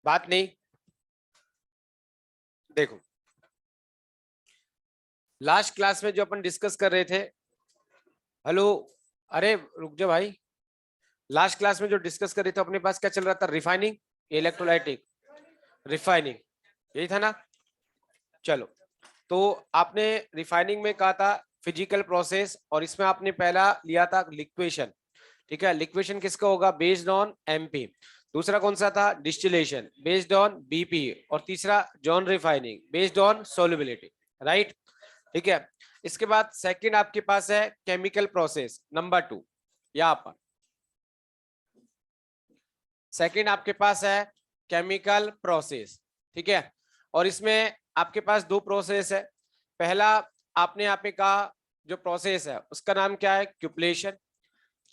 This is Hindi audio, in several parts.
बात नहीं। देखो लास्ट क्लास में जो अपन डिस्कस कर रहे थे, हेलो, अरे रुक जा भाई। लास्ट क्लास में जो डिस्कस कर रहे थे अपने पास क्या चल रहा था? रिफाइनिंग, इलेक्ट्रोलाइटिक, रिफाइनिंग, यही था ना? चलो, तो आपने रिफाइनिंग में कहा था फिजिकल प्रोसेस, और इसमें आपने पहला लिया था लिक्वेशन। ठीक है, लिक्वेशन किसका होगा? Based on MP. दूसरा कौन सा था? Distillation based on BP. और तीसरा John refining based on solubility. Right, ठीक है। इसके बाद सेकंड आपके पास है केमिकल प्रोसेस नंबर 2। यहां पर सेकंड आपके पास है केमिकल प्रोसेस। ठीक है, और इसमें आपके पास दो प्रोसेस है। पहला आपने यहाँ पे कहा जो प्रोसेस है उसका नाम क्या है? क्यूपलेशन।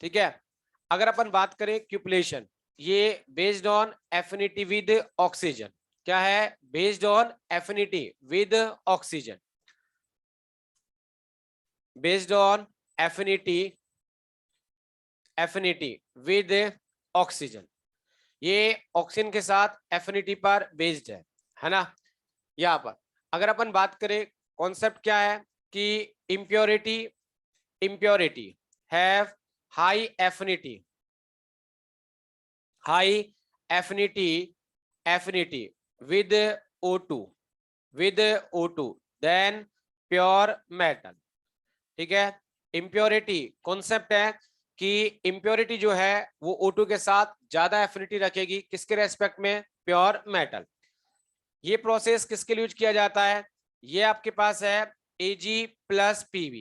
ठीक है, अगर अपन बात करें क्यूपलेशन, ये based on affinity with oxygen. क्या है? Based on affinity with oxygen, based on affinity, affinity with oxygen. ये ऑक्सीजन के साथ एफिनिटी पर बेस्ड है ना? यहाँ पर अगर अपन बात करें कॉन्सेप्ट क्या है कि impurity, impurity have high affinity, high affinity, affinity with O2, with O2 then pure metal. ठीक है, इम्प्योरिटी कॉन्सेप्ट है कि इम्प्योरिटी जो है वो O2 के साथ ज्यादा एफिनिटी रखेगी, किसके रेस्पेक्ट में? Pure metal. ये प्रोसेस किसके लिए यूज किया जाता है? ये आपके पास है Ag प्लस Pb,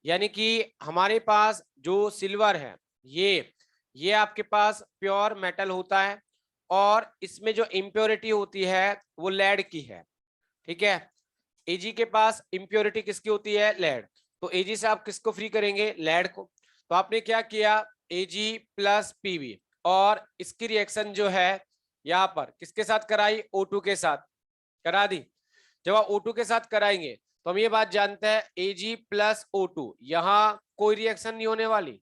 यानी कि हमारे पास जो सिल्वर है ये आपके पास प्योर मेटल होता है, और इसमें जो इम्प्योरिटी होती है वो लेड की है। ठीक है, Ag के पास इम्प्योरिटी किसकी होती है? लेड। तो Ag से आप किसको फ्री करेंगे? लेड को। तो आपने क्या किया? Ag प्लस Pb, और इसकी रिएक्शन जो है यहाँ पर किसके साथ कराई? O2 के साथ करा दी। जब आप O2 के साथ कराएंगे तो हम ये बात जानते हैं Ag प्लस O2, यहाँ कोई रिएक्शन नहीं होने वाली।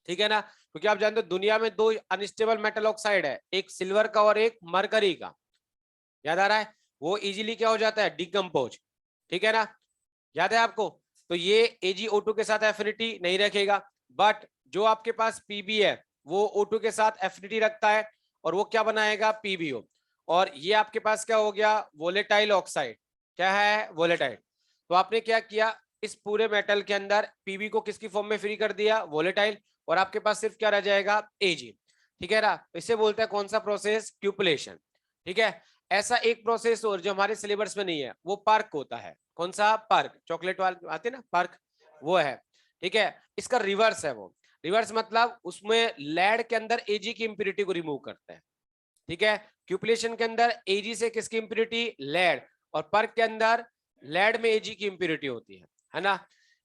ठीक है ना, क्योंकि आप जानते हो दुनिया में दो अनस्टेबल मेटल ऑक्साइड है, एक सिल्वर का और एक मरकरी का। याद आ रहा है? वो इजीली क्या हो जाता है? डिकम्पोज। ठीक है ना, याद है आपको? तो ये AgO2 के साथ एफिनिटी नहीं रखेगा, बट जो आपके पास Pb है वो O2 के साथ एफिनिटी रखता है, और वो क्या बनाएगा? PbO। और ये आपके पास क्या हो गया? Volatile oxide. क्या है? वोलेटाइल। तो आपने क्या किया? इस पूरे मेटल के अंदर Pb को किसकी फॉर्म में फ्री कर दिया? वोलेटाइल। और आपके पास सिर्फ क्या रह जाएगा? Ag। ठीक है ना, इसे बोलते हैं कौन सा प्रोसेस? क्यूपलेशन। ठीक है, ऐसा एक प्रोसेस और जो हमारे सिलेबस में नहीं है वो पार्क होता है। कौन सा? पार्क, चॉकलेट वाले आते ना पार्क, वो है। ठीक है, इसका रिवर्स है वो। रिवर्स मतलब उसमें लेड के अंदर Ag की इंप्योरिटी को रिमूव करते हैं। ठीक है, क्यूपलेशन के अंदर Ag से किसकी इंप्योरिटी? लेड। और पर्क के अंदर लेड में Ag की इंप्योरिटी होती है ना?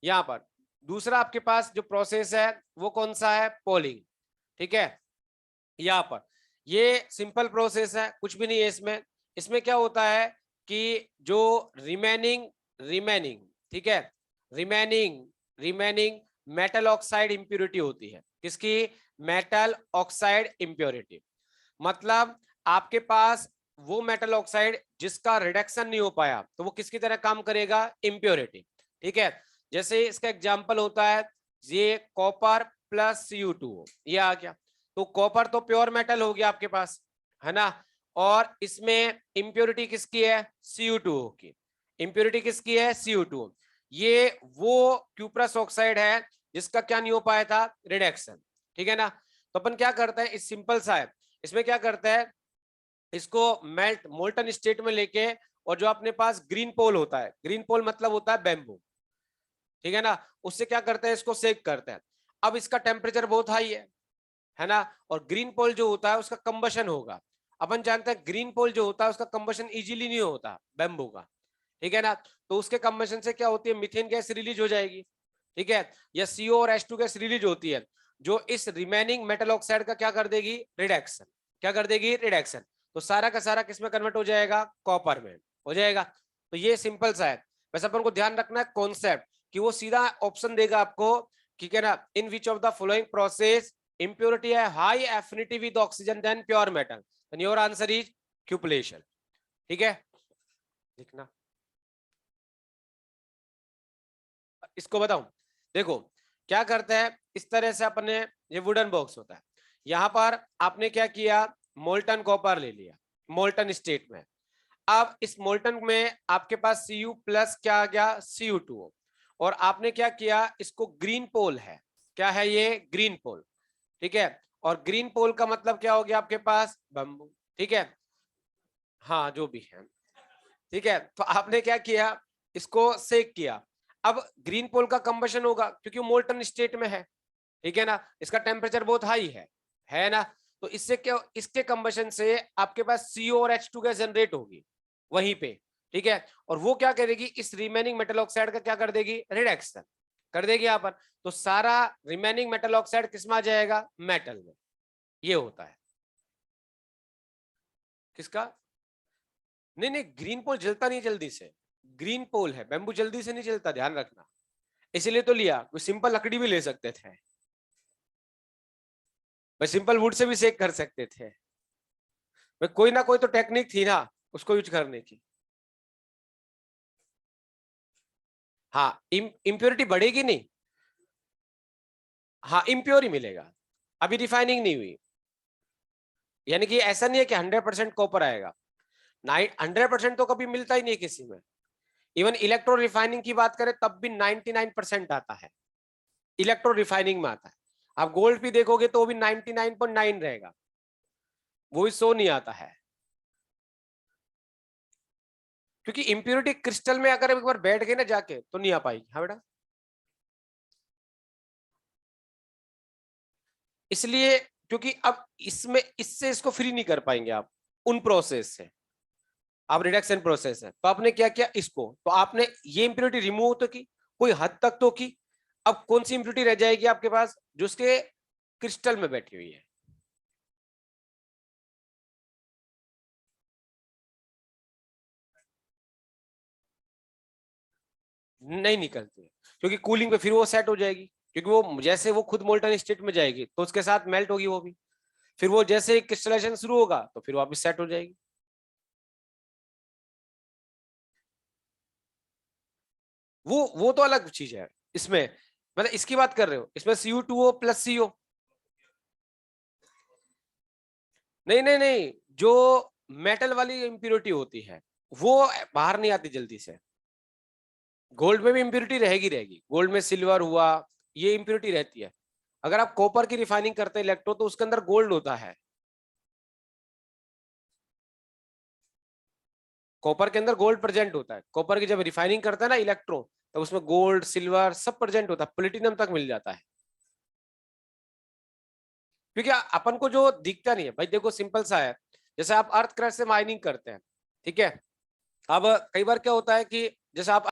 यहाँ पर दूसरा आपके पास जो प्रोसेस है वो कौन सा है? पोलिंग। ठीक है, यहाँ पर ये सिंपल प्रोसेस है, कुछ भी नहीं है इसमें। इसमें क्या होता है कि जो रिमेनिंग, रिमेनिंग, ठीक है, remaining, remaining metal oxide impurity होती है। किसकी? Metal oxide impurity. मतलब आपके पास वो मेटल ऑक्साइड जिसका रिडक्शन नहीं हो पाया, तो वो किसकी तरह काम करेगा? इंप्योरिटी। ठीक है, जैसे इसका एग्जांपल होता है ये कॉपर प्लस Cu2, ये आ गया। तो कॉपर तो प्योर मेटल हो गया आपके पास, है ना? और इसमें इंप्योरिटी किसकी है? Cu2 की। इंप्योरिटी किसकी है? Cu2। ये वो क्यूप्रस ऑक्साइड है जिसका क्या नहीं हो पाया था? रिडक्शन। ठीक है ना, तो अपन क्या करते हैं, इस सिंपल सा है, इसमें क्या करते हैं, इसको मेल्ट मोल्टन स्टेट में लेके, और जो अपने पास ग्रीन पोल होता है, ग्रीन पोल मतलब होता है बैम्बू, ठीक है ना, उससे क्या करते हैं? इसको सेक करते हैं। अब इसका टेम्परेचर बहुत हाई है ना, और ग्रीन पोल जो होता है उसका कंबशन होगा। अपन जानते हैं ग्रीन पोल जो होता है उसका कंबशन इजीली नहीं होता बैम्बू का। ठीक है ना, तो उसके कंबशन से क्या होती है? मीथेन गैस रिलीज हो जाएगी। ठीक है, या CO और H2 गैस रिलीज होती है, जो इस रिमेनिंग मेटल ऑक्साइड का क्या कर देगी? रिडक्शन। क्या कर देगी? रिडक्शन। तो सारा का सारा किसमें कन्वर्ट हो जाएगा? कॉपर में हो जाएगा। तो ये सिंपल सा है। वैसे अपन को ध्यान रखना है कॉन्सेप्ट कि वो सीधा ऑप्शन देगा आपको, ठीक है ना, in which of the following process impurity है high affinity with oxygen than pure metal. And your answer is cupellation. ठीक है, लिखना। इसको बताऊं, देखो क्या करते हैं, इस तरह से अपने ये वुडन बॉक्स होता है, यहां पर आपने क्या किया, मोल्टन कॉपर ले लिया मोल्टन स्टेट में। अब इस मोल्टन में आपके पास Cu प्लस क्या आ गया, Cu2, और आपने क्या किया, इसको ग्रीन पोल है, क्या है ये, ग्रीन पोल। ठीक है, और ग्रीन पोल का मतलब क्या हो गया आपके पास, बम्बू। ठीक है, हाँ जो भी है। ठीक है, तो आपने क्या किया, इसको सेक किया। अब ग्रीन पोल का कंबशन होगा क्योंकि वो मोल्टन स्टेट में है। ठीक है ना, इसका टेम्परेचर बहुत हाई है ना। तो इससे क्या, इसके कंबशन से आपके पास CO और H2 गैस जनरेट होगी वहीं पे। ठीक है, और वो क्या करेगी, इस रिमेनिंग मेटल ऑक्साइड का क्या कर देगी, रिडक्शन कर देगी यहाँ पर। तो सारा रिमेनिंग मेटल ऑक्साइड किस में आ जाएगा, मेटल में। ये होता है किसका, नहीं नहीं, ग्रीन पोल जलता नहीं जल्दी से, ग्रीन पोल है, बैम्बू जल्दी से नहीं जलता, ध्यान रखना। इसीलिए तो लिया, कोई सिंपल लकड़ी भी ले सकते थे भाई, सिंपल वुड से भी सेक कर सकते थे भाई, कोई ना कोई तो टेक्निक थी ना उसको यूज करने की। हाँ, इम्प्योरिटी बढ़ेगी नहीं, हाँ इम्प्योर ही मिलेगा, अभी रिफाइनिंग नहीं हुई। यानी कि ऐसा नहीं है कि 100% कॉपर आएगा, 100% तो कभी मिलता ही नहीं किसी में। इवन इलेक्ट्रो रिफाइनिंग की बात करें तब भी 99% आता है, इलेक्ट्रो रिफाइनिंग में आता है। आप गोल्ड भी देखोगे तो भी 99.9 रहेगा, वो भी 100 नहीं आता है। क्योंकि इम्प्योरिटी क्रिस्टल में अगर एक बार बैठ गए ना जाके तो नहीं आ पाएगी। हाँ बेटा, इसलिए क्योंकि अब इसमें इससे इसको फ्री नहीं कर पाएंगे आप, उन प्रोसेस से। आप रिडक्शन प्रोसेस है, तो आपने क्या किया, इसको तो आपने ये इंप्योरिटी रिमूव तो की, कोई हद तक तो की। अब कौन सी इंप्योरिटी रह जाएगी आपके पास, जो उसके क्रिस्टल में बैठी हुई है। नहीं निकलती है, क्योंकि कूलिंग पे फिर वो सेट हो जाएगी, क्योंकि वो जैसे वो खुद मोल्टन स्टेट में जाएगी तो उसके साथ मेल्ट होगी वो भी, फिर वो जैसे क्रिस्टलाइजेशन शुरू होगा तो फिर वापस सेट हो जाएगी। वो तो अलग चीज है इसमें, मतलब इसकी बात कर रहे हो, इसमें Cu2O प्लस CO। नहीं नहीं नहीं, जो मेटल वाली इम्प्योरिटी होती है वो बाहर नहीं आती जल्दी से। गोल्ड में भी इम्प्योरिटी रहेगी रहेगी, गोल्ड में सिल्वर हुआ, ये इम्प्योरिटी रहती है। अगर आप कॉपर की रिफाइनिंग करते हैं इलेक्ट्रो, तो उसके अंदर गोल्ड होता है, कॉपर के अंदर गोल्ड प्रेजेंट होता है। कॉपर की जब रिफाइनिंग करता है ना इलेक्ट्रो, तब उसमें गोल्ड सिल्वर सब प्रेजेंट होता है, प्लेटिनम तक मिल जाता है। क्योंकि अपन को जो दिखता नहीं है भाई, देखो सिंपल सा है, जैसे आप अर्थ क्रस्ट से माइनिंग करते हैं, ठीक है। अब कई बार क्या होता है कि जैसे आप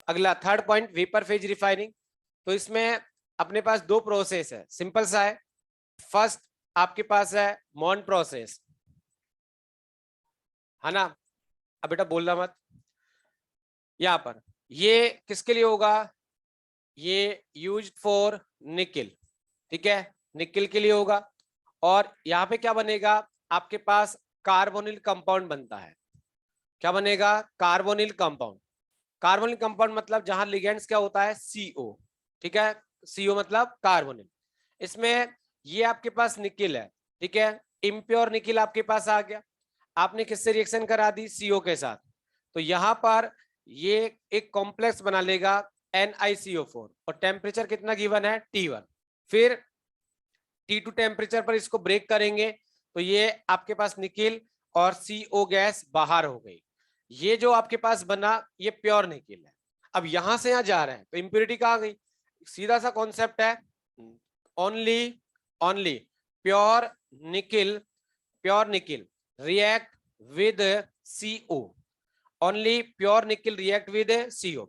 अगला third point, vapour phase refining. तो इसमें अपने पास दो प्रोसेस है, सिंपल सा है। फर्स्ट आपके पास है मॉन प्रोसेस, है ना। अब बेटा बोलना मत। यहां पर ये किसके लिए होगा, ये यूज्ड फॉर निकिल, ठीक है, निकिल के लिए होगा। और यहाँ पे क्या बनेगा, आपके पास कार्बोनिल कंपाउंड बनता है। क्या बनेगा, कार्बोनिल कंपाउंड। कार्बोनिल कंपाउंड मतलब जहां लिगेंड्स क्या होता है, CO, ठीक है, CO मतलब कार्बोनिल। इसमें ये आपके पास निकिल है, ठीक है, इम्प्योर निकिल आपके पास आ गया। आपने किससे रिएक्शन करा दी, CO के साथ। तो यहां पर ये एक कॉम्प्लेक्स बना लेगा NiCO4 और टेम्परेचर कितना गिवन है, T1। फिर T2 टेम्परेचर पर इसको ब्रेक करेंगे तो ये आपके पास निकिल और CO गैस बाहर हो गई। ये जो आपके पास बना ये प्योर निकिल है। अब यहां से यहां जा रहे हैं तो इंप्योरिटी कहाँ गई, सीधा सा कॉन्सेप्ट है, only only pure nickel, pure nickel react with CO, only pure nickel react with CO।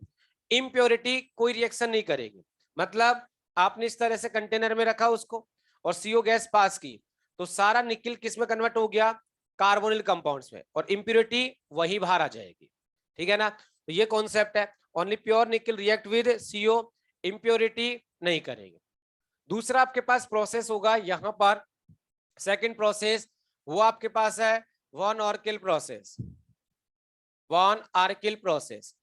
Impurity कोई रिएक्शन नहीं करेगी। मतलब आपने इस तरह से कंटेनर में रखा उसको और CO गैस पास की तो सारा निकिल किस में कन्वर्ट हो गया, कार्बोनिल कंपाउंड्स में, और इम्प्योरिटी वही बाहर आ जाएगी, ठीक है ना। तो ये कॉन्सेप्ट है, only pure nickel react with CO, impurity नहीं करेगी। दूसरा आपके पास प्रोसेस होगा यहां पर, सेकंड प्रोसेस, वो आपके पास है वन ऑर्किल प्रोसेस, वन आर्किल प्रोसेस,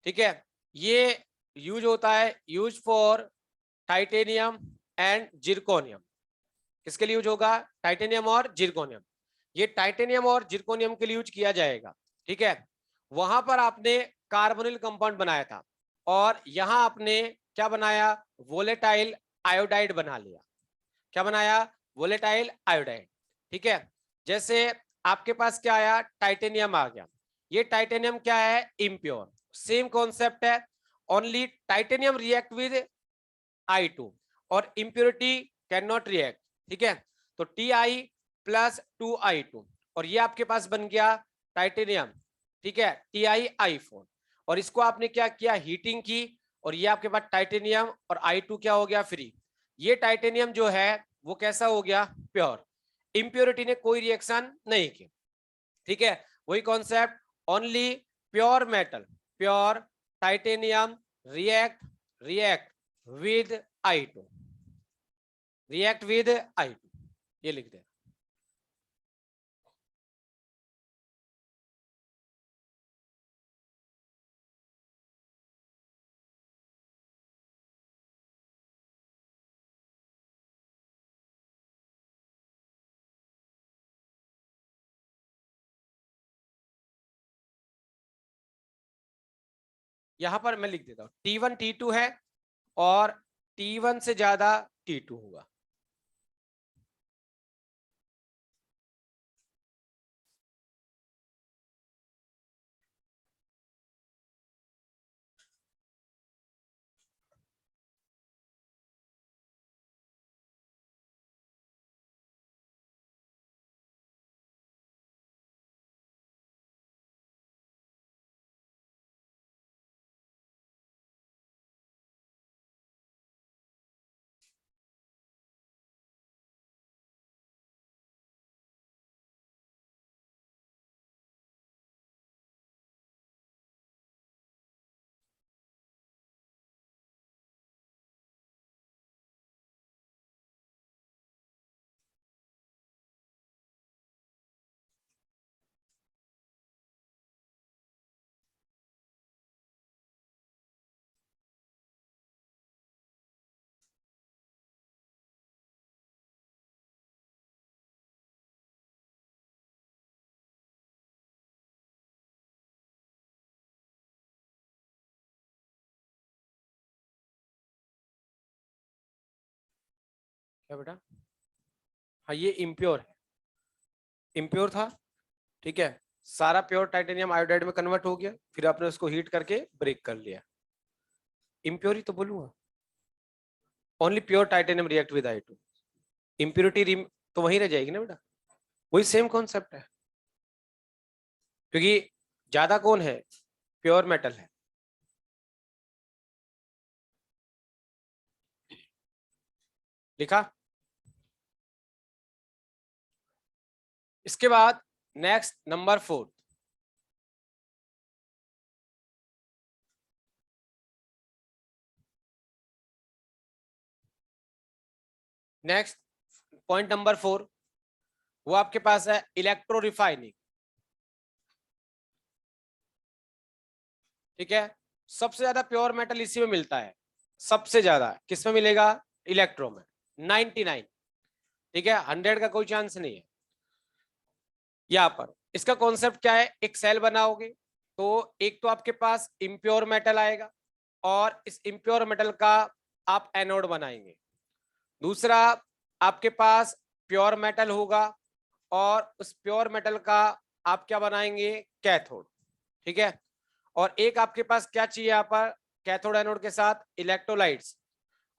ठीक है। ये यूज होता है, use for titanium and zirconium. किसके लिए यूज होगा, टाइटेनियम और जिरकोनियम। ये टाइटेनियम और जिरकोनियम के लिए यूज किया जाएगा, ठीक है। वहां पर आपने कार्बोनिल कंपाउंड बनाया था और यहां आपने क्या बनाया, वोलेटाइल आयोडाइड बना लिया। क्या बनाया, वोलेटाइल आयोडाइड, ठीक है। जैसे आपके पास क्या आया, टाइटेनियम आ गया। ये टाइटेनियम क्या है, इम्प्योर। सेम कॉन्सेप्ट है, only titanium react with I2 और इम्प्योरिटी कैन नॉट रिएक्ट, ठीक है। तो Ti प्लस 2I2 और ये आपके पास बन गया टाइटेनियम, ठीक है, TiI4। और इसको आपने क्या किया, हीटिंग की, और ये आपके पास टाइटेनियम और I2 क्या हो गया, फ्री। ये टाइटेनियम जो है वो कैसा हो गया, प्योर। इम्प्योरिटी ने कोई रिएक्शन नहीं की, ठीक है। वही concept, only pure metal, pure titanium react react with I2, react with I2, ये लिख दे। यहां पर मैं लिख देता हूं T1 T2 है और T1 से ज्यादा T2 होगा। क्या बेटा, हाँ ये इम्प्योर है, इम्प्योर था, ठीक है। सारा प्योर टाइटेनियम आयोडाइड में कन्वर्ट हो गया, फिर आपने उसको हीट करके ब्रेक कर लिया। इम्प्योर ही तो बोलूंगा, only pure titanium react with I2, impurity तो वहीं रह जाएगी ना बेटा, वही सेम कॉन्सेप्ट है। क्योंकि ज्यादा कौन है, प्योर मेटल है, लिखा। इसके बाद next number 4, next point number 4 वो आपके पास है इलेक्ट्रो रिफाइनिंग। ठीक है, सबसे ज्यादा प्योर मेटल इसी में मिलता है, सबसे ज्यादा किस में मिलेगा, इलेक्ट्रो में, 99। ठीक है, 100 का कोई चांस नहीं है। यहाँ पर इसका कॉन्सेप्ट क्या है, एक सेल बनाओगे तो एक तो आपके पास इम्प्योर मेटल आएगा और इस इम्प्योर मेटल का आप एनोड बनाएंगे। दूसरा आपके पास प्योर मेटल होगा और उस प्योर मेटल का आप क्या बनाएंगे, कैथोड। ठीक है, और एक आपके पास क्या चाहिए यहाँ पर, कैथोड एनोड के साथ इलेक्ट्रोलाइट्स।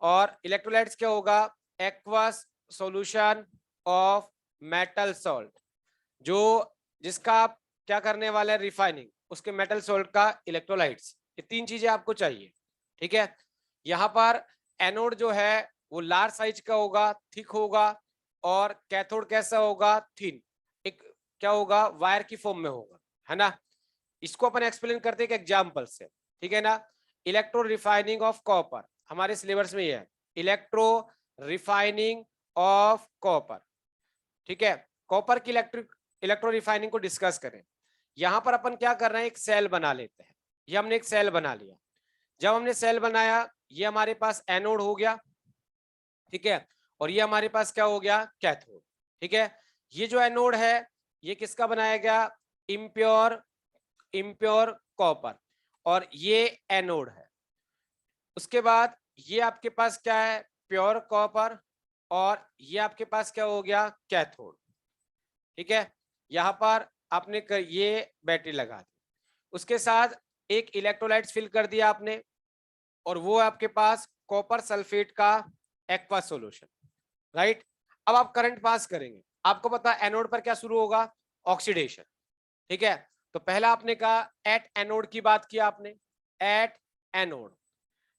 और इलेक्ट्रोलाइट्स क्या होगा, aqueous solution of metal salt, जो जिसका आप क्या करने वाले हैं, रिफाइनिंग, उसके मेटल सॉल्ट का इलेक्ट्रोलाइट्स। ये 3 चीजें आपको चाहिए। ठीक है, यहाँ पर एनोड जो है वो लार्ज साइज का होगा, थिक होगा, और कैथोड कैसा होगा, थिन, एक क्या होगा, वायर की फॉर्म में होगा, है ना। इसको अपन एक्सप्लेन करते हैं एक एग्जांपल से। ठीक है ना, इलेक्ट्रो रिफाइनिंग ऑफ कॉपर हमारे सिलेबस में ये है, इलेक्ट्रो रिफाइनिंग ऑफ कॉपर। ठीक है, कॉपर की इलेक्ट्रो रिफाइनिंग को डिस्कस करें। यहां पर अपन क्या कर रहे हैं, एक सेल बना लेते हैं। ये हमने एक सेल बना लिया। जब हमने सेल बनाया, ये हमारे पास एनोड हो गया। ठीक है, और ये हमारे पास क्या हो गया, कैथोड। ठीक है, ये जो एनोड है ये किसका बनाया गया, इम्प्योर इम्प्योर कॉपर, और ये एनोड है। उसके बाद ये आपके पास क्या है, प्योर कॉपर, और ये आपके पास क्या हो गया, कैथोड। ठीक है, यहाँ पर आपने ये बैटरी लगा दी, उसके साथ एक इलेक्ट्रोलाइट्स फिल कर दिया आपने, और वो आपके पास कॉपर सल्फेट का एक्वा सॉल्यूशन। राइट, अब आप करंट पास करेंगे, आपको पता है एनोड पर क्या शुरू होगा, ऑक्सीडेशन। ठीक है, तो पहला आपने कहा एट एनोड की बात किया आपने, एट एनोड।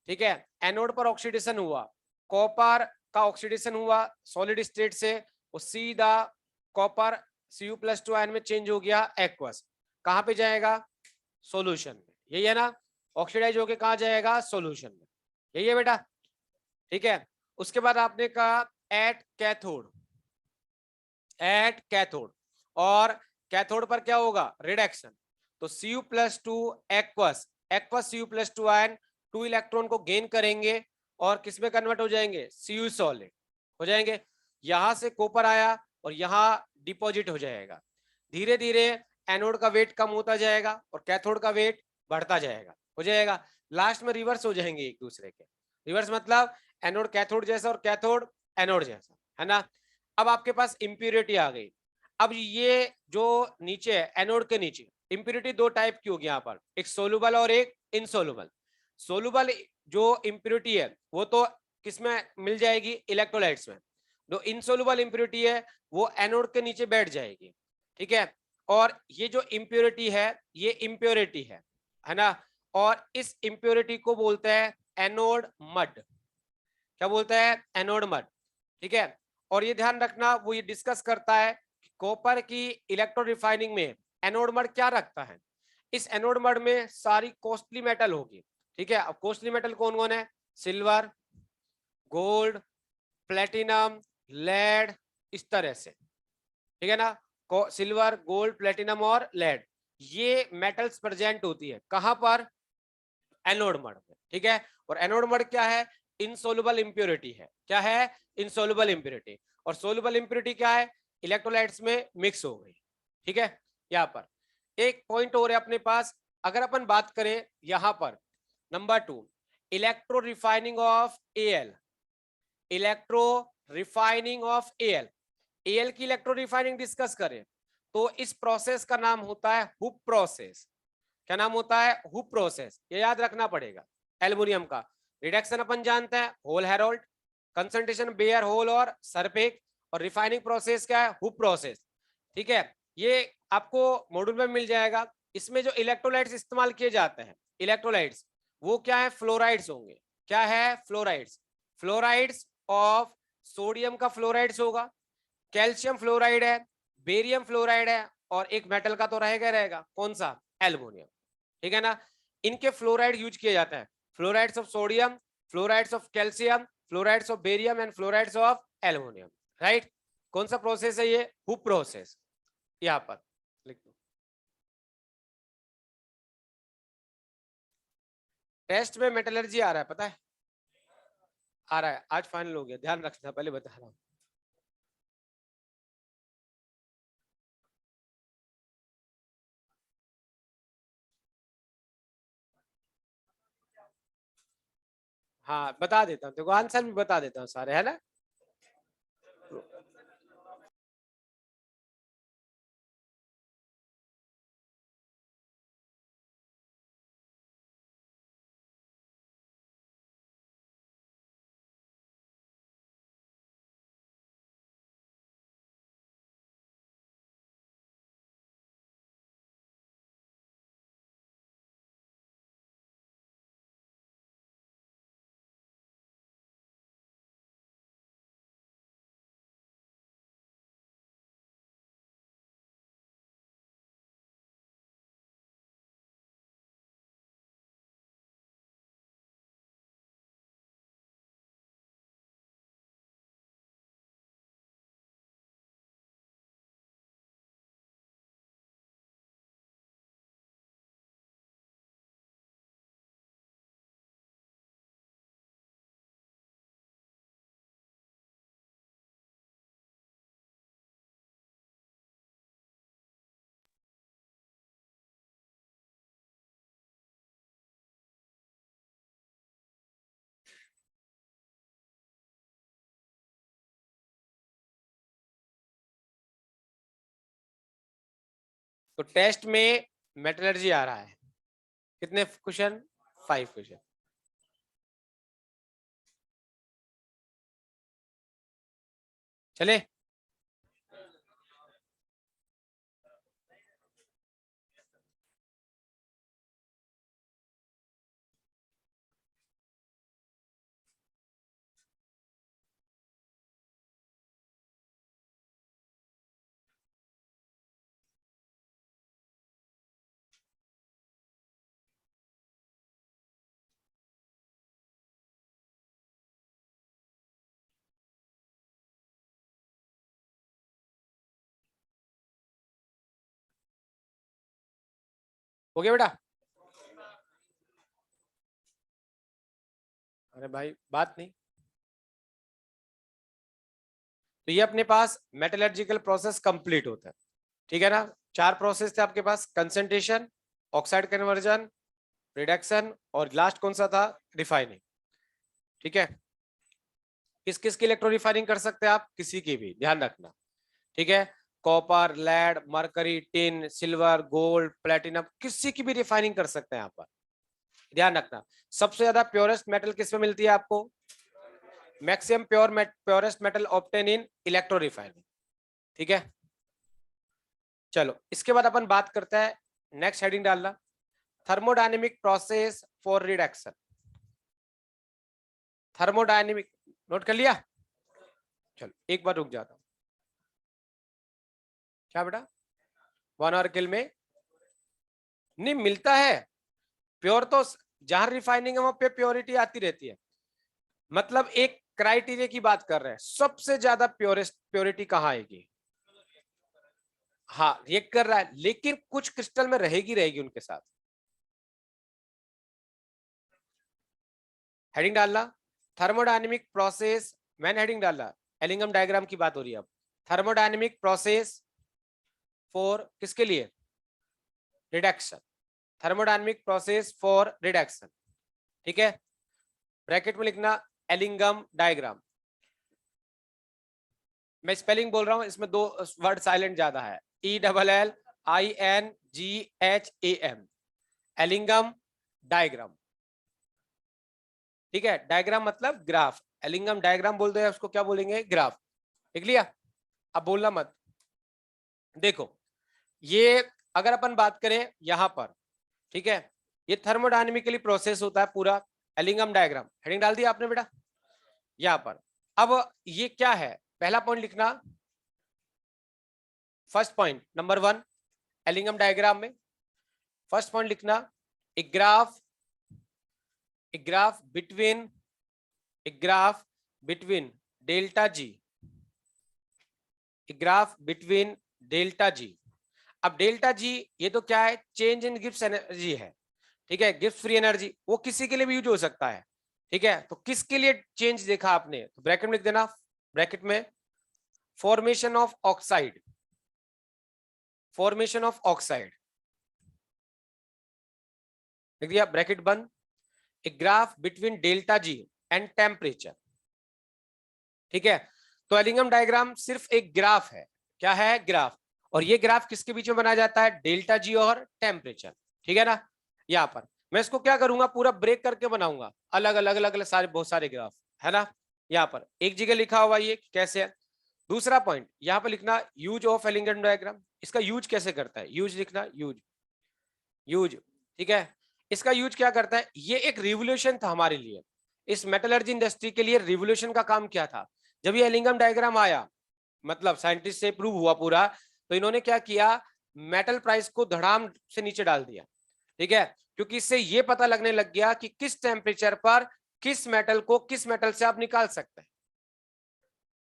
ठीक है, एनोड पर ऑक्सीडेशन हुआ, कॉपर का ऑक्सीडेशन हुआ सॉलिड स्टेट से, वो सीधा कॉपर Cu+2 आयन में चेंज हो गया एक्वस, कहां पे जाएगा, सॉल्यूशन में। यही है ना, ऑक्सीडाइज होके कहां जाएगा, सॉल्यूशन में। यही है बेटा। ठीक है, उसके बाद आपने कहा एट कैथोड, एट कैथोड, और कैथोड पर क्या होगा, रिडक्शन। तो Cu+2 aqueous, aqueous Cu+2 ion 2 electron को गेन करेंगे और किसमें कन्वर्ट हो जाएंगे, Cu सॉलिड हो जाएंगे। यहां से कॉपर आया और यहां डिपॉजिट हो जाएगा। धीरे धीरे एनोड का वेट कम होता जाएगा और कैथोड का वेट बढ़ता जाएगा, हो जाएगा। लास्ट में रिवर्स हो जाएंगे एक दूसरे के, रिवर्स मतलब एनोड कैथोड जैसा और कैथोड एनोड जैसा, है ना। अब आपके पास इंप्यूरिटी आ गई। अब ये जो नीचे है, एनोड के नीचे इंप्यूरिटी 2 टाइप की होगी यहाँ पर, एक सोलुबल और एक इनसोलुबल। सोलुबल जो इंप्यूरिटी है वो तो किसमें मिल जाएगी, इलेक्ट्रोलाइट्स में। जो इनसोलुबल इंप्यूरिटी है वो एनोड के नीचे बैठ जाएगी। ठीक है, और ये जो इंप्योरिटी है ये इंप्योरिटी है ना, और इस इंप्योरिटी को बोलते हैं एनोड मड। क्या बोलते हैं, एनोड मड। ठीक है, और ये ध्यान रखना, वो ये डिस्कस करता है कॉपर की इलेक्ट्रो रिफाइनिंग में एनोड मड क्या रखता है। इस एनोड मड में सारी कॉस्टली मेटल होगी। ठीक है, अब कॉस्टली मेटल कौन कौन है, सिल्वर, गोल्ड, प्लेटिनम, लेड, इस तरह से। ठीक है ना, सिल्वर, गोल्ड, प्लेटिनम और लेड, ये मेटल्स प्रेजेंट होती है कहां पर, एनोड मड में। ठीक है, और एनोड मड क्या है, इनसोलुबल इंप्योरिटी है। क्या है, इनसोलुबल इंप्योरिटी। और सोलुबल इंप्योरिटी क्या है, इलेक्ट्रोलाइट्स में मिक्स हो गई। ठीक है, यहाँ पर एक पॉइंट और है अपने पास, अगर अपन बात करें यहाँ पर number 2, electro refining of L, electro refining of L, L की इलेक्ट्रो रिफाइनिंग डिस्कस करें तो इस प्रोसेस का नाम होता है हुप प्रोसेस। क्या नाम होता है, हुप प्रोसेस, ये याद रखना पड़ेगा। एल्युमिनियम का रिडक्शन अपन जानते हैं Hall Heroult, concentration Bayer Hall और सरपेक, और रिफाइनिंग प्रोसेस क्या है, हुप प्रोसेस। ठीक है, ये आपको मॉड्यूल में मिल जाएगा। इसमें जो इलेक्ट्रोलाइट्स इस्तेमाल किए जाते हैं, इलेक्ट्रोलाइट्स वो क्या है, फ्लोराइड्स होंगे। क्या है, फ्लोराइड्स, फ्लोराइड्स ऑफ सोडियम का फ्लोराइड होगा, कैल्शियम फ्लोराइड है, बेरियम फ्लोराइड है, और एक मेटल का तो रहेगा रहेगा, कौन सा? एल्युमिनियम। ठीक है ना? इनके फ्लोराइड यूज किए जाते हैं, fluorides of sodium, fluorides of calcium, fluorides of barium and fluorides of aluminium. Right? कौन सा प्रोसेस है ये? Hoop process. यहां पर लिख दो। टेस्ट में मेटलर्जी आ रहा है, पता है? आ रहा है, आज फाइनल हो गया, ध्यान रखना, पहले बता रहा हूं। हाँ बता देता हूँ, देखो आंसर भी बता देता हूँ सारे, है ना? तो टेस्ट में मेटलर्जी आ रहा है, कितने क्वेश्चन? 5 क्वेश्चन। चले? हो गया बेटा? अरे भाई बात नहीं। तो ये अपने पास मेटलर्जिकल प्रोसेस कंप्लीट होता है, ठीक है ना? 4 प्रोसेस थे आपके पास, कंसंट्रेशन, ऑक्साइड कन्वर्जन, रिडक्शन, और लास्ट कौन सा था? रिफाइनिंग। ठीक है? किस किस की इलेक्ट्रो रिफाइनिंग कर सकते हैं आप? किसी की भी, ध्यान रखना। ठीक है? Copper, lead, mercury, tin, silver, gold, platinum, किसी की भी रिफाइनिंग कर सकते हैं यहाँ पर, ध्यान रखना। सबसे ज्यादा प्योरेस्ट मेटल किसमें मिलती है आपको? मैक्सिमम प्योरेस्ट मेटल ऑब्टेन इन इलेक्ट्रो रिफाइनिंग। ठीक है? चलो इसके बाद अपन बात करते हैं, नेक्स्ट हेडिंग डालना, thermodynamic process for reduction. Thermodynamic note कर लिया? चलो एक बार रुक जाता हूं। क्या बेटा? 1 आवर किल में नहीं मिलता है प्योर, तो जहां रिफाइनिंग है वहां पे प्योरिटी आती रहती है। मतलब एक क्राइटेरिया की बात कर रहे हैं, सबसे ज्यादा प्योरिटी कहाँ आएगी? हाँ रिएक्ट कर रहा है, लेकिन कुछ क्रिस्टल में रहेगी रहेगी उनके साथ। हेडिंग डालना, थर्मोडायनेमिक प्रोसेस, मैंने हेडिंग डाला, एलिंगम डायग्राम की बात हो रही है अब। थर्मोडायनेमिक प्रोसेस फॉर किसके लिए? Reduction. Thermodynamic process for reduction. ठीक है? ब्रैकेट में लिखना एलिंगम डायग्राम। मैं स्पेलिंग बोल रहा हूं, इसमें 2 वर्ड साइलेंट ज्यादा है, ELLINGHAM, एलिंगम डायग्राम। ठीक है? डायग्राम मतलब ग्राफ, एलिंगम डायग्राम बोल दो, उसको क्या बोलेंगे? ग्राफ। लिख लिया? अब बोलना मत। देखो ये अगर अपन बात करें यहां पर, ठीक है, ये थर्मोडायनेमिकली प्रोसेस होता है पूरा, एलिंगम डायग्राम। हेडिंग डाल दिया आपने बेटा? यहां पर अब ये क्या है, पहला पॉइंट लिखना, first point number 1 Ellingham diagram में फर्स्ट पॉइंट लिखना, a graph between delta G, graph between delta G. अब डेल्टा जी ये तो क्या है, चेंज इन गिब्स एनर्जी है, ठीक है, गिब्स फ्री एनर्जी, वो किसी के लिए भी यूज हो सकता है, ठीक है। तो किसके लिए चेंज देखा आपने, तो ब्रैकेट में लिख देना, ब्रैकेट में फॉर्मेशन ऑफ ऑक्साइड, लिख दिया, ब्रैकेट बंद, a graph between delta G and temperature, ठीक है। तो एलिंगम डायग्राम सिर्फ एक ग्राफ है, क्या है, ग्राफ, और ये ग्राफ किसके बीच में बनाया जाता है, डेल्टा जी और टेम्परेचर, ठीक है ना। यहाँ पर मैं इसको क्या करूंगा, पूरा ब्रेक करके बनाऊंगा, अलग अलग सारे बहुत सारे ग्राफ, है ना। यहाँ पर एक जगह लिखा हुआ ये कैसे है। दूसरा पॉइंट यहाँ पर लिखना, यूज ऑफ एलिंगम डायग्राम, इसका यूज कैसे करता है, यूज लिखना, यूज, ठीक है। इसका यूज क्या करता है, ये एक रिवोल्यूशन था हमारे लिए, इस मेटलर्जी इंडस्ट्री के लिए रिवोल्यूशन का काम क्या था, जब ये एलिंगम डायग्राम आया, मतलब साइंटिस्ट से प्रूव हुआ पूरा, तो इन्होंने क्या किया, मेटल प्राइस को धड़ाम से नीचे डाल दिया, ठीक है, क्योंकि इससे ये पता लगने लग गया कि किस टेम्परेचर पर किस मेटल को किस मेटल से आप निकाल सकते हैं,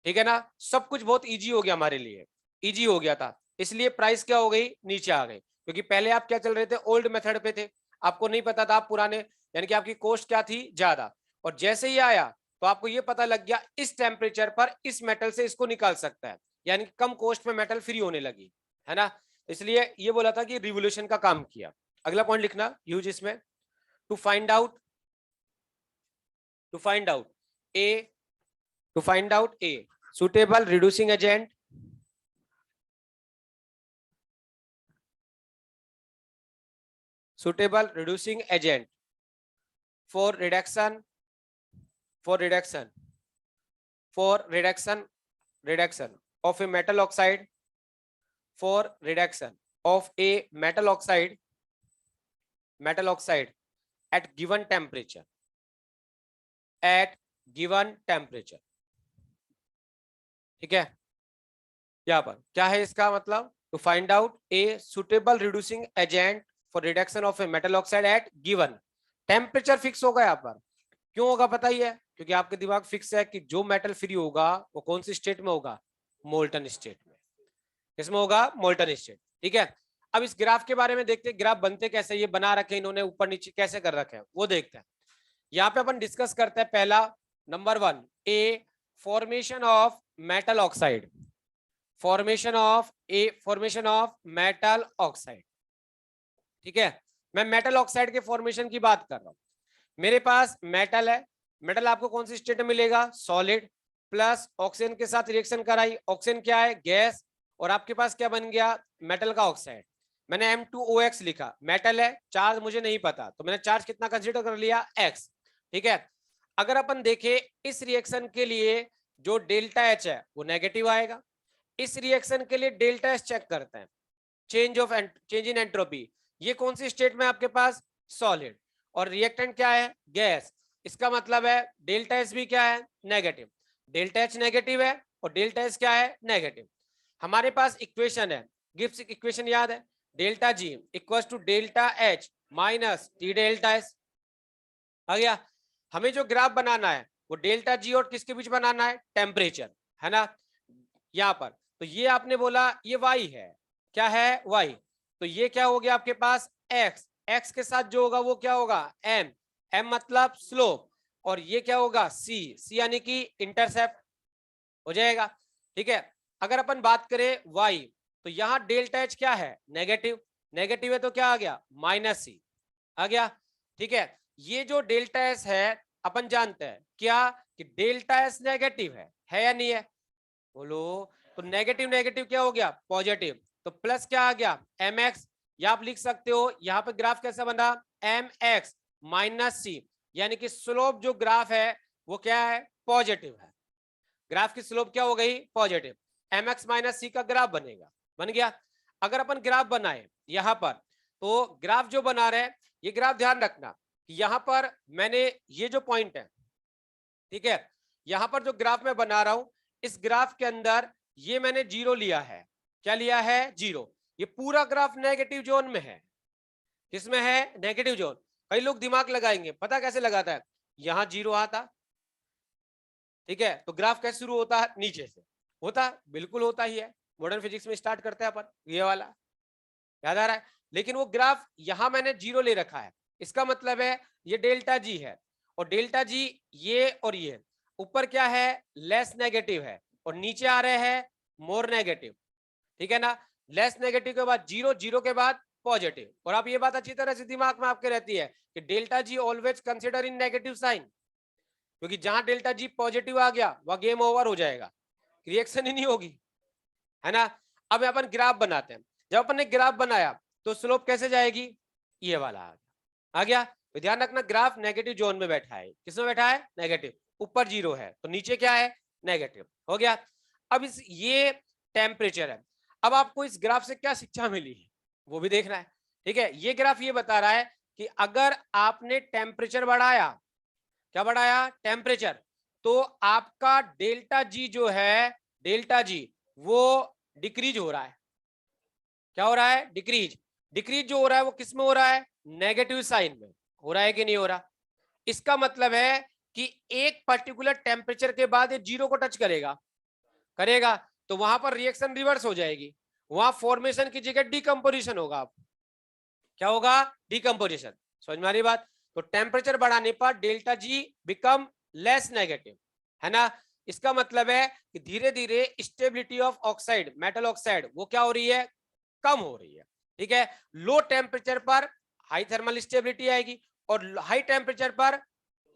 ठीक है ना। सब कुछ बहुत इजी हो गया हमारे लिए, इजी हो गया था, इसलिए प्राइस क्या हो गई, नीचे आ गई, क्योंकि पहले आप क्या चल रहे थे, ओल्ड मेथड पे थे, आपको नहीं पता था, आप पुराने, यानी कि आपकी कॉस्ट क्या थी, ज्यादा, और जैसे ही आया तो आपको ये पता लग गया इस टेम्परेचर पर इस मेटल से इसको निकाल सकता है, यानी कि कम कॉस्ट में मेटल फ्री होने लगी, है ना। इसलिए ये बोला था कि रिवोल्यूशन का काम किया। अगला पॉइंट लिखना, यूज इसमें, to find out a suitable reducing agent for reduction of a metal oxide, at given temperature, ठीक है। यहाँ पर क्या है इसका मतलब, to find out a suitable reducing agent for reduction of a metal oxide at given temperature, fix होगा यहाँ पर, क्यों होगा पता ही है, क्योंकि आपके दिमाग फिक्स है कि जो मेटल फ्री होगा वो कौन सी स्टेट में होगा, मोल्टन स्टेट में, इसमें होगा मोल्टन स्टेट, ठीक है। अब इस ग्राफ के बारे में देखते हैं, ग्राफ बनते कैसे, ये बना रखे इन्होंने ऊपर नीचे कैसे कर रखे हैं वो देखते हैं। यहाँ पे अपन डिस्कस करते हैं, पहला number 1 a formation of metal oxide, formation of metal oxide, ठीक है। मैं मेटल ऑक्साइड के फॉर्मेशन की बात कर रहा हूं, मेरे पास मेटल है, मेटल आपको कौन सी स्टेट में मिलेगा, सॉलिड, प्लस ऑक्सीजन के साथ रिएक्शन कराई, ऑक्सीजन क्या है, गैस, और आपके पास क्या बन गया, मेटल का ऑक्साइड। मैंने M2OX लिखा, मेटल है, चार्ज मुझे नहीं पता, तो मैंने चार्ज कितना कंसीडर कर लिया, X, ठीक है। अगर अपन देखें इस रिएक्शन के लिए जो डेल्टा H है वो नेगेटिव आएगा, इस रिएक्शन के लिए डेल्टा एस चेक करते हैं, चेंज इन एंट्रोपी, ये कौन सी स्टेट में आपके पास, सॉलिड, और रिएक्टेंट क्या है, गैस, इसका मतलब है डेल्टा एस भी क्या है, नेगेटिव, डेल्टा एच नेगेटिव है और डेल्टा एस क्या है, नेगेटिव। हमारे पास इक्वेशन है, गिब्स इक्वेशन याद है, delta G equal to delta H minus T delta S, आ गया। हमें जो ग्राफ बनाना है वो डेल्टा जी और किसके बीच बनाना है, टेम्परेचर, है ना, यहाँ पर। तो ये आपने बोला ये y है, क्या है, y, तो ये क्या हो गया आपके पास x, x के साथ जो होगा वो क्या होगा, m, m मतलब स्लोप, और ये क्या होगा c, c यानी कि इंटरसेप्ट हो जाएगा, ठीक है। अगर अपन बात करें y, तो यहाँ डेल्टा एच क्या है, नेगेटिव, नेगेटिव है तो क्या आ गया, माइनस सी आ गया, ठीक है। ये जो डेल्टा एस है अपन जानते हैं क्या, कि डेल्टा एस नेगेटिव है या नहीं है, बोलो। तो नेगेटिव नेगेटिव क्या हो गया, पॉजिटिव, तो प्लस क्या आ गया, एम एक्स, या आप लिख सकते हो यहाँ पे ग्राफ कैसा बना, एम एक्स माइनस सी, यानी कि स्लोप जो ग्राफ है वो क्या है, पॉजिटिव है, ग्राफ की स्लोप क्या हो गई, पॉजिटिव, एम एक्स माइनस सी का ग्राफ बनेगा, बन गया। अगर अपन ग्राफ बनाए यहाँ पर, तो ग्राफ जो बना रहे, ये ग्राफ ध्यान रखना, यहाँ पर मैंने ये जो पॉइंट है, ठीक है, यहां पर जो ग्राफ मैं बना रहा हूं, इस ग्राफ के अंदर ये मैंने 0 लिया है। क्या लिया है? 0। ये पूरा ग्राफ नेगेटिव जोन में है। किसमें है? Negative zone. कई लोग दिमाग लगाएंगे, पता कैसे लगाता है? यहां 0 आता, ठीक है, तो ग्राफ कैसे शुरू होता है? नीचे से होता, बिल्कुल होता ही है। मॉडर्न फिजिक्स में स्टार्ट करते हैं अपन, ये वाला याद आ रहा है। लेकिन वो ग्राफ यहां मैंने 0 ले रखा है, इसका मतलब है ये डेल्टा जी है, और डेल्टा जी ये और ये ऊपर क्या है? लेस नेगेटिव है, और नीचे आ रहे हैं मोर नेगेटिव, ठीक है ना। लेस नेगेटिव के बाद 0, 0 के बाद पॉजिटिव। और आप ये बात अच्छी तरह से दिमाग में आपके रहती है कि delta G always consider in negative sign, क्योंकि जहां डेल्टा जी पॉजिटिव आ गया वह गेम ओवर हो जाएगा, रिएक्शन ही नहीं होगी, है ना। अब अपन ग्राफ बनाते हैं। जब अपन ने ग्राफ बनाया तो स्लोप कैसे जाएगी? ये वाला आ गया। तो ध्यान रखना, ग्राफ नेगेटिव जोन में बैठा है। किसमें बैठा है? नेगेटिव। ऊपर 0 है तो नीचे क्या है? नेगेटिव। हो गया। अब इस ये टेम्परेचर है। अब आपको इस ग्राफ से क्या शिक्षा मिली है वो भी देखना है, ठीक है। ये ग्राफ ये बता रहा है कि अगर आपने टेम्परेचर बढ़ाया, क्या बढ़ाया? टेम्परेचर, तो आपका डेल्टा जी जो है, डेल्टा जी वो डिक्रीज हो रहा है। क्या हो रहा है? डिक्रीज। डिक्रीज जो हो रहा है वो किस में हो रहा है? नेगेटिव साइन में हो रहा है कि नहीं हो रहा? इसका मतलब है कि एक पर्टिकुलर टेम्परेचर के बाद ये 0 को टच करेगा, करेगा, तो वहां पर रिएक्शन रिवर्स हो जाएगी। वहां फॉर्मेशन की जगह डिकम्पोजिशन होगा। क्या होगा? डिकम्पोजिशन। समझ में आ रही बात? तो टेम्परेचर बढ़ाने पर delta G become less negative, है ना। इसका मतलब है कि धीरे धीरे stability of oxide, metal oxide, वो क्या हो रही है? कम हो रही है, ठीक है। लो टेम्परेचर पर हाई थर्मल स्टेबिलिटी आएगी, और हाई टेम्परेचर पर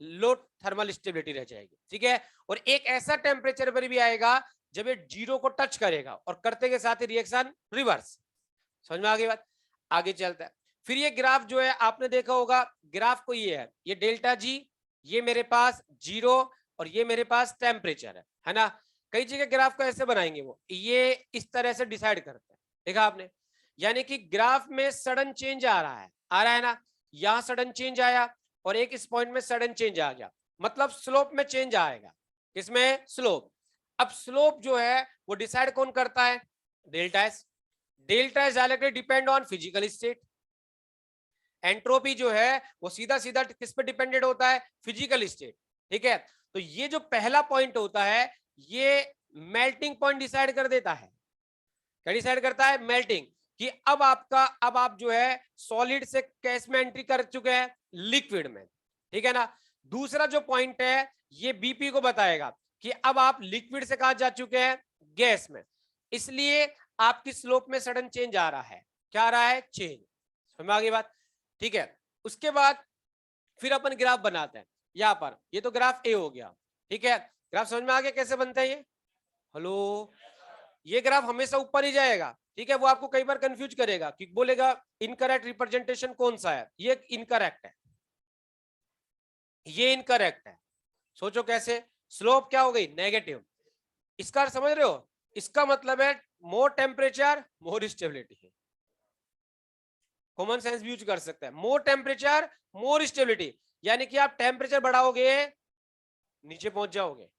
लो थर्मल स्टेबिलिटी रह जाएगी, ठीक है। और एक ऐसा टेम्परेचर पर भी आएगा जब ये 0 को टच करेगा, और करते के साथ ही रिएक्शन रिवर्स। समझ में आ गई बात? आगे चलता है। फिर ये ग्राफ जो है आपने देखा होगा, ग्राफ को ये है, ये डेल्टा जी, ये मेरे पास 0, और ये मेरे पास टेम्परेचर है ना। कई जगह ग्राफ को ऐसे बनाएंगे, वो ये इस तरह से डिसाइड करते हैं, देखा आपने। यानी कि ग्राफ में सडन चेंज आ रहा है, आ रहा है ना। यहां सडन चेंज आया, और एक इस पॉइंट में सडन चेंज आ गया, मतलब स्लोप में चेंज आएगा। किसमें? स्लोप। अब स्लोप जो है वो डिसाइड कौन करता है? Delta S. Delta S directly depend on physical state. Entropy जो है वो सीधा सीधा किस पे डिपेंडेंट होता है? फिजिकल स्टेट, ठीक है। तो ये जो पहला पॉइंट होता है, ये मेल्टिंग पॉइंट डिसाइड कर देता है। क्या डिसाइड करता है? मेल्टिंग। कि अब आप जो है सॉलिड से कैस में एंट्री कर चुके हैं? लिक्विड में, ठीक है ना। दूसरा जो पॉइंट है ये बीपी को बताएगा कि अब आप लिक्विड से कहां जा चुके हैं? गैस में। इसलिए आपकी स्लोप में सडन चेंज आ रहा है। क्या आ रहा है? चेंज। समझ में आ गई बात? ठीक है। उसके बाद फिर अपन ग्राफ बनाते हैं। यहां पर ये तो ग्राफ ए हो गया, ठीक है। ग्राफ समझ में आ गया कैसे बनता है ये? हेलो, ये ग्राफ हमेशा ऊपर ही जाएगा, ठीक है। वो आपको कई बार कंफ्यूज करेगा कि बोलेगा इनकरेक्ट रिप्रेजेंटेशन कौन सा है? ये इनकरेक्ट है, ये इनकरेक्ट है। सोचो कैसे? स्लोप क्या हो गई? नेगेटिव। इसका समझ रहे हो? इसका मतलब है मोर टेम्परेचर मोर स्टेबिलिटी है। कॉमन सेंस भी यूज कर सकते हैं। मोर टेम्परेचर मोर स्टेबिलिटी, यानी कि आप टेम्परेचर बढ़ाओगे नीचे पहुंच जाओगे।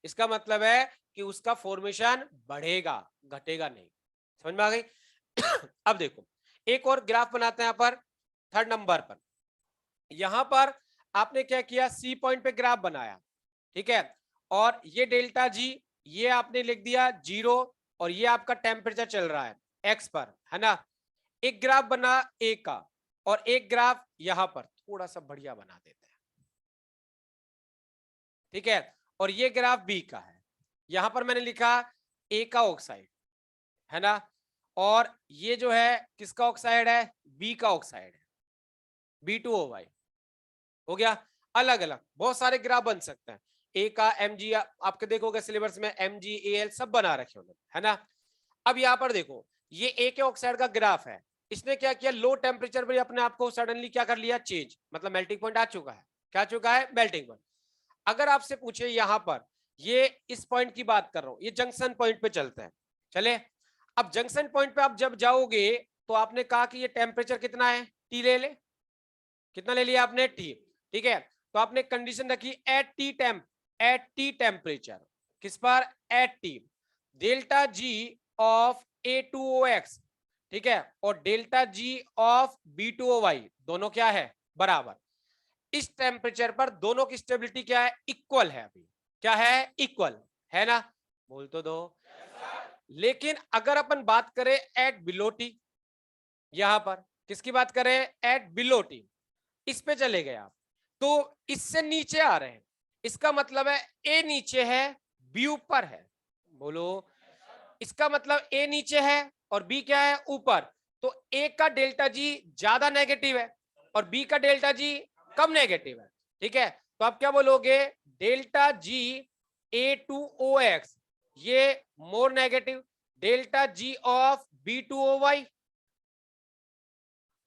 इसका मतलब है कि उसका फॉर्मेशन बढ़ेगा, घटेगा नहीं। समझ में आ गई? अब देखो एक और ग्राफ बनाते हैं यहां पर, थर्ड नंबर पर। यहां पर आपने क्या किया? सी पॉइंट पे ग्राफ बनाया, ठीक है। और ये डेल्टा जी, ये आपने लिख दिया 0, और ये आपका टेम्परेचर चल रहा है एक्स पर, है ना। एक ग्राफ बना ए का, और एक ग्राफ यहां पर थोड़ा सा बढ़िया बना देते हैं, ठीक है। और ये ग्राफ बी का है। यहां पर मैंने लिखा ए का ऑक्साइड, है ना। और ये जो है किसका ऑक्साइड है? बी का ऑक्साइड है, B2O5। हो गया। अलग अलग बहुत सारे ग्राफ बन सकते हैं। ए का MG, आपके देखोगे सिलेबस में MgAl सब बना रखे उन्होंने, है ना। अब यहाँ पर देखो, ये ए के ऑक्साइड का ग्राफ है। इसने क्या किया? लो टेम्परेचर पर अपने आप को सडनली क्या कर लिया? चेंज, मतलब मेल्टिंग पॉइंट आ चुका है। क्या चुका है? Melting point. अगर आपसे पूछे यहाँ पर, ये इस पॉइंट की बात कर रहा हूं, ये जंक्शन पॉइंट पे चलते हैं, चले। अब जंक्शन पॉइंट पे आप जब जाओगे तो आपने कहा कि ये टेम्परेचर कितना है? टी ले ले। कितना ले लिया आपने? टी, ठीक है। तो आपने कंडीशन रखी at T temp, at T temperature, किस पर, at T, delta G of A2OX, ठीक है, और डेल्टा जी ऑफ B2OY दोनों क्या है, बराबर। इस टेम्परेचर पर दोनों की स्टेबिलिटी क्या है, इक्वल है। अभी क्या है, इक्वल है ना, बोल तो दो। लेकिन अगर अपन बात करें एट बिलो टी, यहां पर किसकी बात करें, एट बिलो टी, इस पे चले गए आप, तो इससे नीचे आ रहे हैं, इसका मतलब है ए नीचे है, बी ऊपर है, बोलो। इसका मतलब ए नीचे है और बी क्या है, ऊपर, तो ए का डेल्टा जी ज्यादा नेगेटिव है और बी का डेल्टा जी कम नेगेटिव है, ठीक है। तो आप क्या बोलोगे, डेल्टा जी A2OX ये more negative, delta G of B2OY,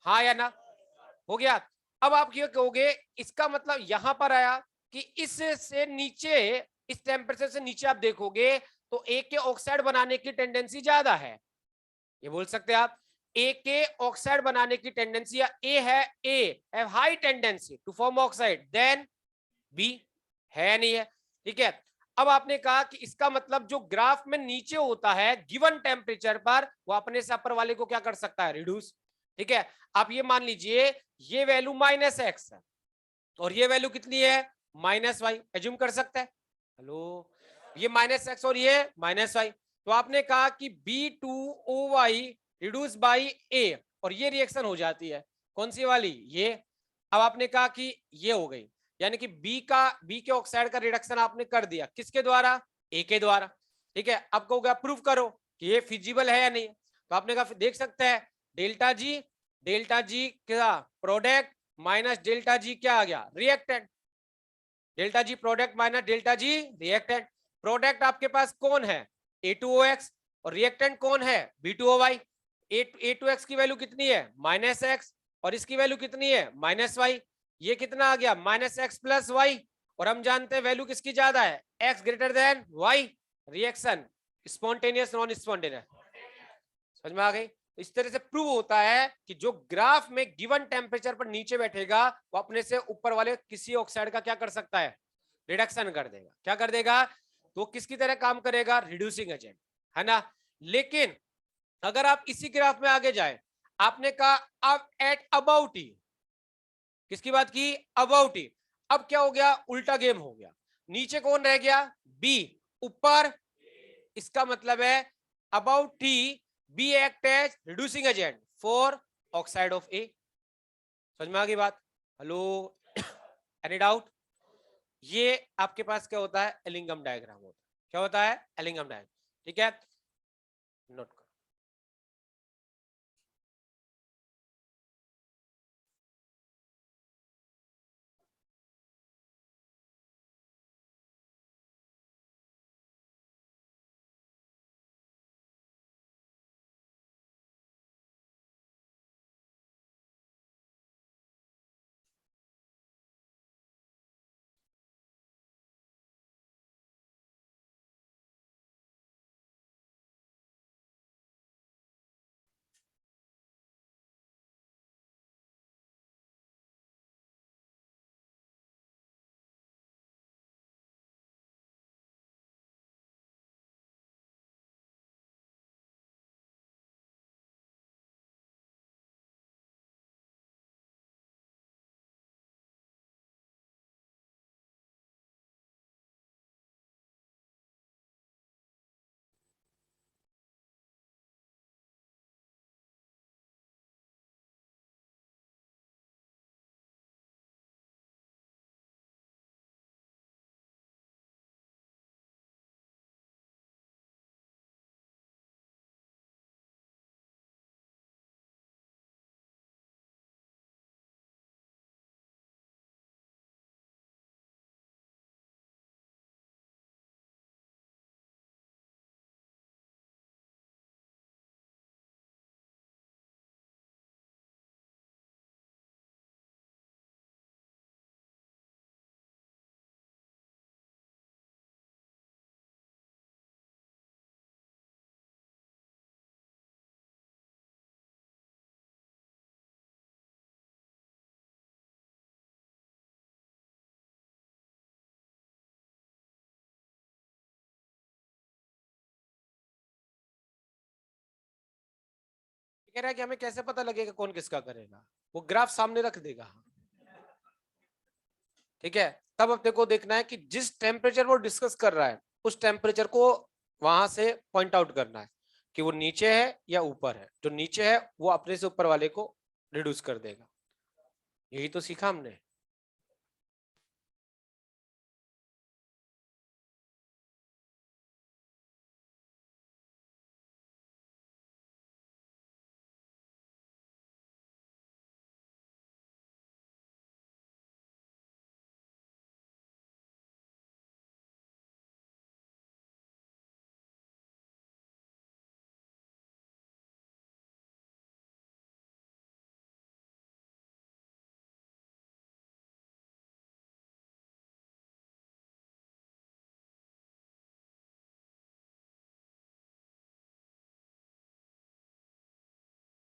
हाँ या ना, हो गया। अब आप ये कहोगे, इसका मतलब यहां पर आया कि इस से नीचे, इस टेम्परेचर से नीचे आप देखोगे तो ए के ऑक्साइड बनाने की टेंडेंसी ज्यादा है, ये बोल सकते हैं आप। ए के ऑक्साइड बनाने की टेंडेंसी, या ए है, A have high tendency to form oxide than B, है नहीं है, ठीक है। अब आपने कहा कि इसका मतलब जो ग्राफ में नीचे होता है गिवन टेम्परेचर पर, वो अपने से अपर वाले को क्या कर सकता है, रिड्यूस, ठीक है। आप ये मान लीजिए ये वैल्यू -x है और ये वैल्यू कितनी है, -y, एज्यूम कर सकते हैं, हेलो, ये -x और ये -y, तो आपने कहा कि B2OY रिड्यूस बाई A, और ये रिएक्शन हो जाती है, कौन सी वाली, ये। अब आपने कहा कि ये हो गई, यानी कि बी के ऑक्साइड का रिडक्शन आपने कर दिया, किसके द्वारा, ए के द्वारा, ठीक है। अब कहोगे प्रूफ करो कि ये फिजिबल है या नहीं, तो आपने कहा देख सकते हैं, डेल्टा जी क्या, प्रोडक्ट माइनस डेल्टा जी क्या आ गया, reactant, delta G product minus delta G reactant. Product आपके पास कौन है, A2OX, और रिएक्टेंट कौन है, B2OY। A2X की वैल्यू कितनी है, -x, और इसकी वैल्यू कितनी है, -y, ये कितना आ गया, -x प्लस y, और हम जानते हैं वैल्यू किसकी ज्यादा है, x greater than y, reaction spontaneous non spontaneous, समझ में आ गई। इस तरह से प्रूव होता है कि जो ग्राफ में गिवन टेम्परेचर पर नीचे बैठेगा वो अपने से ऊपर वाले किसी ऑक्साइड का क्या कर सकता है, रिडक्शन कर देगा, क्या कर देगा, तो किसकी तरह काम करेगा, रिड्यूसिंग एजेंट, है ना। लेकिन अगर आप इसी ग्राफ में आगे जाए, आपने कहा अब एट अबाउट ई, किसकी बात की, अबाउट ई, अब क्या हो गया, उल्टा गेम हो गया, नीचे कौन रह गया, बी, ऊपर, इसका मतलब है about T B act as reducing agent for oxide of A, समझ में आ गई बात, हेलो, एनी डाउट। ये आपके पास क्या होता है, एलिंगम डायग्राम होता है, क्या होता है, एलिंगम डायग्राम, ठीक है, नोट कह रहा है कि हमें कैसे पता लगेगा कौन किसका करेगा, वो ग्राफ सामने रख देगा। ठीक है, तब अपने को देखना है कि जिस टेम्परेचर वो डिस्कस कर रहा है उस टेम्परेचर को वहां से पॉइंट आउट करना है कि वो नीचे है या ऊपर है। जो नीचे है वो अपने से ऊपर वाले को रिड्यूस कर देगा। यही तो सीखा हमने।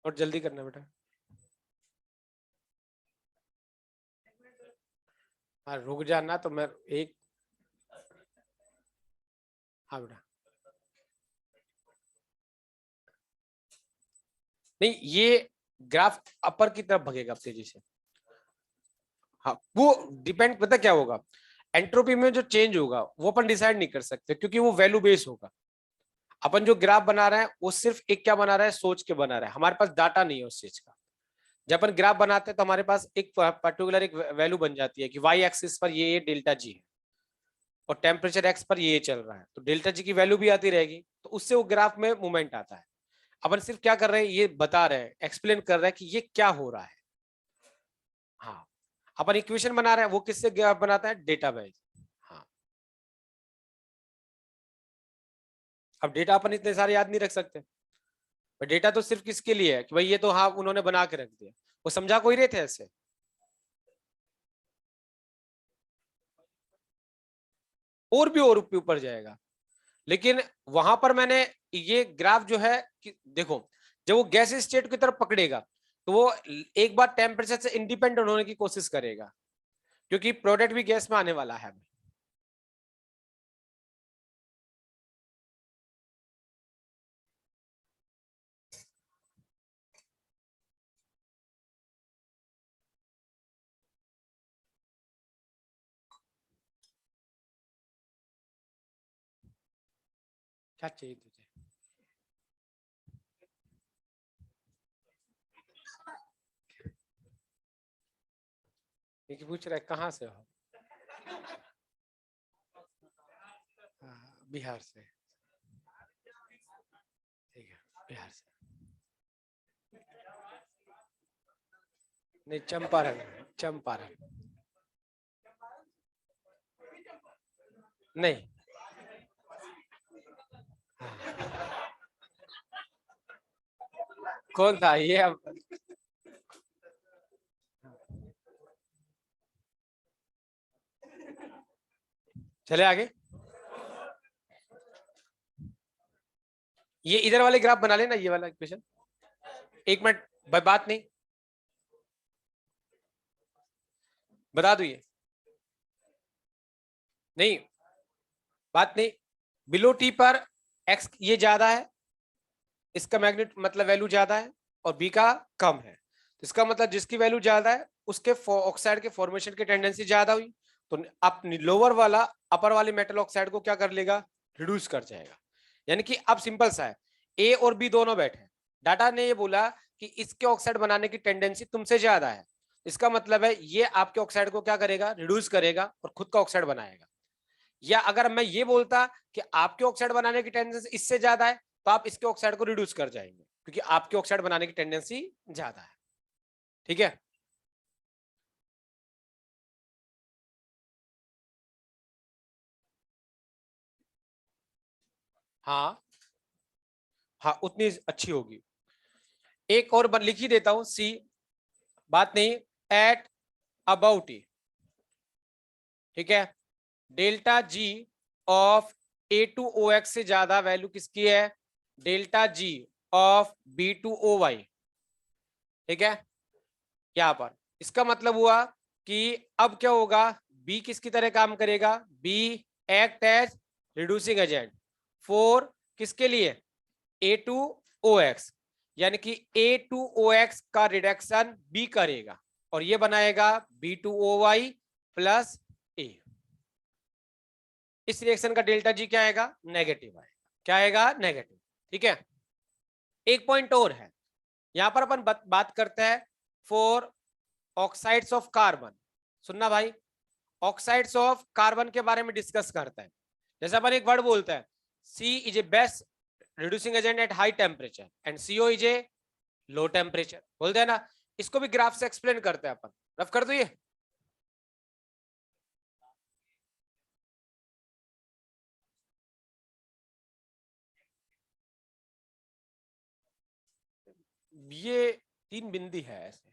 और जल्दी करना बेटा। हाँ रुक जाना तो मैं एक, हाँ बेटा, नहीं ये ग्राफ अपर की तरफ भगेगा तेजी से। हाँ वो डिपेंड, पता क्या होगा, एंट्रोपी में जो चेंज होगा वो अपन डिसाइड नहीं कर सकते क्योंकि वो वैल्यू बेस होगा। अपन जो ग्राफ बना रहे हैं वो सिर्फ एक क्या बना रहा है, सोच के बना रहा है, हमारे पास डाटा नहीं है उस चीज का। जब अपन ग्राफ बनाते हैं तो हमारे पास एक पर्टिकुलर एक वैल्यू बन जाती है कि वाई एक्सिस पर ये डेल्टा जी है और टेम्परेचर एक्स पर ये चल रहा है, तो डेल्टा जी की वैल्यू भी आती रहेगी, तो उससे वो ग्राफ में मूवमेंट आता है। अपन सिर्फ क्या कर रहे हैं, ये बता रहे हैं, एक्सप्लेन कर रहे हैं कि ये क्या हो रहा है। हाँ, अपन इक्वेशन बना रहे हैं, वो किससे ग्राफ बनाता है, डेटा बेस। हाँ, अब डेटा अपन इतने सारे याद नहीं रख सकते, पर डेटा तो सिर्फ किसके लिए है कि भाई ये तो हाँ उन्होंने बना के रख दिया, वो समझा कोई रहे थे ऐसे। और भी और ऊपर जाएगा, लेकिन वहां पर मैंने ये ग्राफ जो है कि देखो, जब वो गैस स्टेट की तरफ पकड़ेगा तो वो एक बार टेम्परेचर से इंडिपेंडेंट होने की कोशिश करेगा क्योंकि प्रोडक्ट भी गैस में आने वाला है। क्या चाहिए तुझे? ये पूछ रहा है कहाँ से हो? बिहार से। ठीक है, बिहार से। नहीं, चंपारण। चंपारण नहीं। कौन था ये अब? चले आगे। ये इधर वाले ग्राफ बना लेना, ये वाला इक्वेशन। एक मिनट, बात नहीं, बता दू ये नहीं, बात नहीं। बिलो टी पर एक्स ये ज्यादा है, इसका मैग्नेट मतलब वैल्यू ज्यादा है, और बी का कम है, तो इसका मतलब जिसकी वैल्यू ज्यादा है उसके ऑक्साइड के फॉर्मेशन की टेंडेंसी ज्यादा हुई, तो आप लोअर वाला अपर वाले मेटल ऑक्साइड को क्या कर लेगा, रिड्यूस कर जाएगा। यानी कि अब सिंपल सा है, ए और बी दोनों बैठे, डाटा ने ये बोला कि इसके ऑक्साइड बनाने की टेंडेंसी तुमसे ज्यादा है, इसका मतलब है ये आपके ऑक्साइड को क्या करेगा, रिड्यूस करेगा और खुद का ऑक्साइड बनाएगा। या अगर मैं ये बोलता कि आपके ऑक्साइड बनाने की टेंडेंसी इससे ज्यादा है तो आप इसके ऑक्साइड को रिड्यूस कर जाएंगे क्योंकि आपके ऑक्साइड बनाने की टेंडेंसी ज्यादा है। ठीक है, हाँ हाँ उतनी अच्छी होगी। एक और लिख ही देता हूं, सी, बात नहीं, एट अबाउट ई, ठीक है, डेल्टा जी ऑफ A2OX से ज्यादा वैल्यू किसकी है, डेल्टा जी ऑफ B2OY। ठीक है, यहां पर इसका मतलब हुआ कि अब क्या होगा, बी किसकी तरह काम करेगा, B act as reducing agent for किसके लिए, A2OX। यानी कि A2OX का रिडक्शन B करेगा और ये बनाएगा B2OY प्लस A। इस रिएक्शन का डेल्टा जी क्या आएगा? नेगेटिव आएगा। क्या आएगा? नेगेटिव। ठीक है, एक पॉइंट और है यहां पर अपन बात करते हैं फॉर ऑक्साइड्स ऑफ कार्बन। सुनना भाई, ऑक्साइड्स ऑफ कार्बन के बारे में डिस्कस करते हैं। जैसे अपन एक वर्ड बोलते हैं, C is a best reducing agent at high temperature and CO is a low temperature, बोलते हैं ना। इसको भी ग्राफ से एक्सप्लेन करते हैं अपन। रफ कर दो ये तीन बिंदी है ऐसे,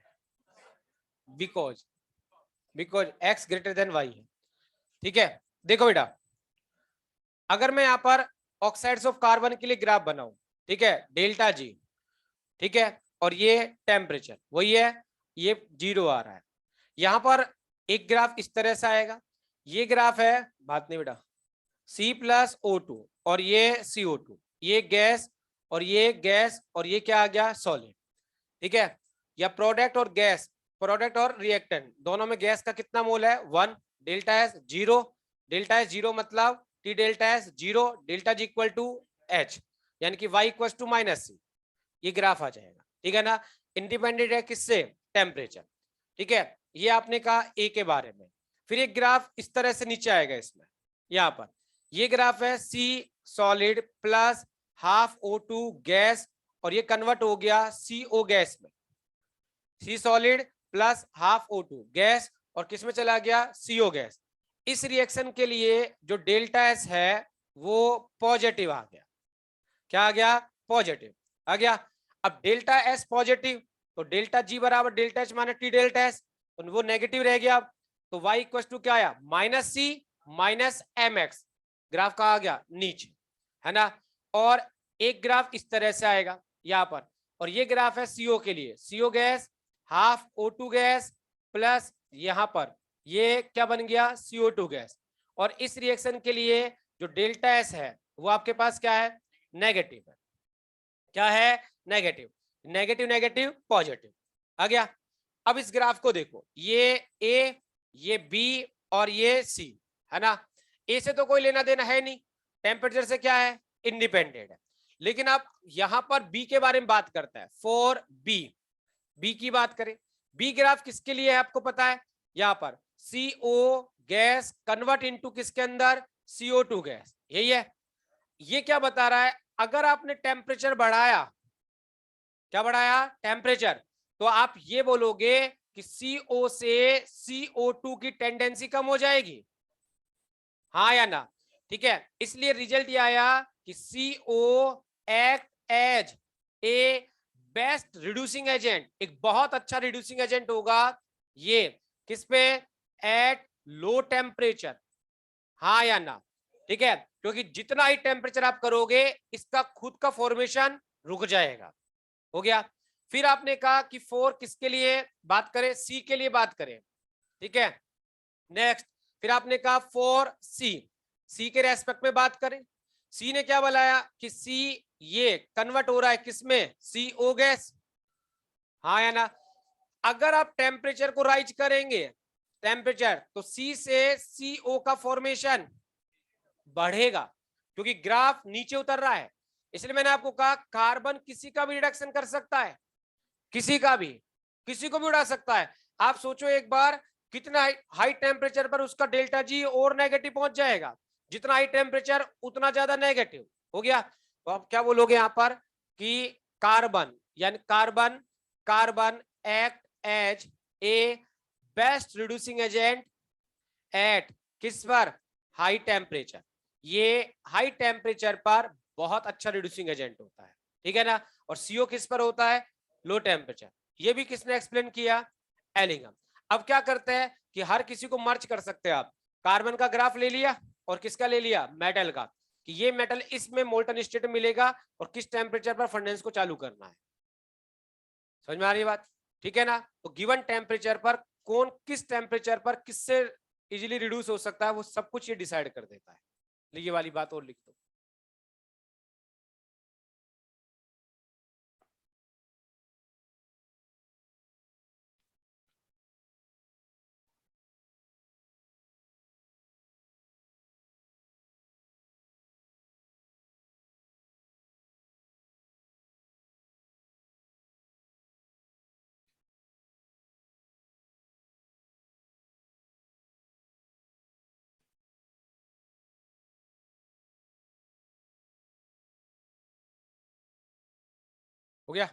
because because X greater than Y है। ठीक है, देखो बेटा, अगर मैं यहां पर ऑक्साइड्स ऑफ कार्बन के लिए ग्राफ बनाऊं, ठीक है, डेल्टा जी, ठीक है, और ये टेम्परेचर वही है, ये 0 आ रहा है। यहां पर एक ग्राफ इस तरह से आएगा, ये ग्राफ है, बात नहीं बेटा, C+O2 और ये CO2, ये गैस और ये गैस और ये क्या आ गया? सॉलिड। ठीक है, या प्रोडक्ट और गैस, प्रोडक्ट और रिएक्टेंट दोनों में गैस का कितना मोल है? 1, डेल्टा एस 0, डेल्टा एस 0 मतलब T delta S 0, delta G equal to H, यानी कि Y इक्वल टू -C, ये ग्राफ आ जाएगा। ठीक है ना, इंडिपेंडेंट है किससे? टेम्परेचर। ठीक है, ये आपने कहा ए के बारे में। फिर एक ग्राफ इस तरह से नीचे आएगा, इसमें यहां पर ये ग्राफ है C solid plus half O2 gas और ये कन्वर्ट हो गया CO गैस में, C solid plus half O2 gas और किस में चला गया? CO gas. इस रिएक्शन के लिए जो डेल्टा एस है वो पॉजिटिव आ गया। क्या आ गया? पॉजिटिव आ गया। अब डेल्टा एस पॉजिटिव तो डेल्टा जी बराबर delta H minus T delta S, तो वो नेगेटिव रह गया। तो y इक्वल टू क्या आया? -C minus mx। ग्राफ का आ गया नीचे, है ना। और एक ग्राफ इस तरह से आएगा यहां पर, और ये ग्राफ है CO के लिए, CO gas half O2 gas plus यहां पर ये क्या बन गया? CO2 gas. और इस रिएक्शन के लिए जो डेल्टा एस है वो आपके पास क्या है? नेगेटिव है। क्या है? नेगेटिव। नेगेटिव नेगेटिव पॉजिटिव आ गया। अब इस ग्राफ को देखो, ये ए, ये बी और ये सी, है ना। ए से तो कोई लेना देना है नहीं, टेम्परेचर से क्या है? इंडिपेंडेंट है। लेकिन अब यहां पर बी के बारे में बात करता है, फॉर बी, बी की बात करें, बी ग्राफ किसके लिए है आपको पता है? यहां पर CO गैस कन्वर्ट इनटू किसके अंदर? CO2 गैस, यही है। ये क्या बता रहा है? अगर आपने टेम्परेचर बढ़ाया, क्या बढ़ाया? टेम्परेचर, तो आप ये बोलोगे कि CO से CO2 की टेंडेंसी कम हो जाएगी, हाँ या ना? ठीक है, इसलिए रिजल्ट ये आया कि CO act as a best reducing agent, एक बहुत अच्छा रिड्यूसिंग एजेंट होगा ये, किस पे? एट लो टेम्परेचर, हाँ या ना? ठीक है, क्योंकि जितना ही टेम्परेचर आप करोगे इसका खुद का फॉर्मेशन रुक जाएगा। हो गया। फिर आपने कहा कि 4 किसके लिए बात करें? सी के लिए बात करें। ठीक है, नेक्स्ट फिर आपने कहा 4 सी के रेस्पेक्ट में बात करें। सी ने क्या बताया कि सी ये कन्वर्ट हो रहा है किसमें? CO गैस, हाँ या ना? अगर आप टेम्परेचर को राइज करेंगे टेम्परेचर, तो सी से CO का फॉर्मेशन बढ़ेगा, क्योंकि ग्राफ नीचे उतर रहा है। इसलिए मैंने आपको कहा कार्बन किसी का भी रिडक्शन कर सकता है, किसी का भी, किसी को भी उड़ा सकता है। आप सोचो एक बार, कितना हाई टेम्परेचर पर उसका डेल्टा जी और नेगेटिव पहुंच जाएगा, जितना हाई टेम्परेचर उतना ज्यादा नेगेटिव। हो गया। तो आप क्या बोलोगे यहां पर कि कार्बन, यानी carbon, carbon act as a best reducing agent at किस पर? High temperature. ये हाई टेम्परेचर पर बहुत अच्छा रिड्यूसिंग एजेंट होता है, ठीक है ना। और CO किस पर होता है? Low temperature. ये भी किसने एक्सप्लेन किया? एलिंगम। अब क्या करते हैं कि हर किसी को मर्ज कर सकते हैं आप। कार्बन का ग्राफ ले लिया और किसका ले लिया? मेटल का, कि ये मेटल इसमें मोल्टन स्टेट में मिलेगा और किस टेम्परेचर पर फर्नेस को चालू करना है। समझ में आ रही है बात? ठीक है ना। तो गिवन टेम्परेचर पर कौन किस टेम्परेचर पर किससे इजीली रिड्यूस हो सकता है, वो सब कुछ ये डिसाइड कर देता है। ये वाली बात और लिख दो। हो गया?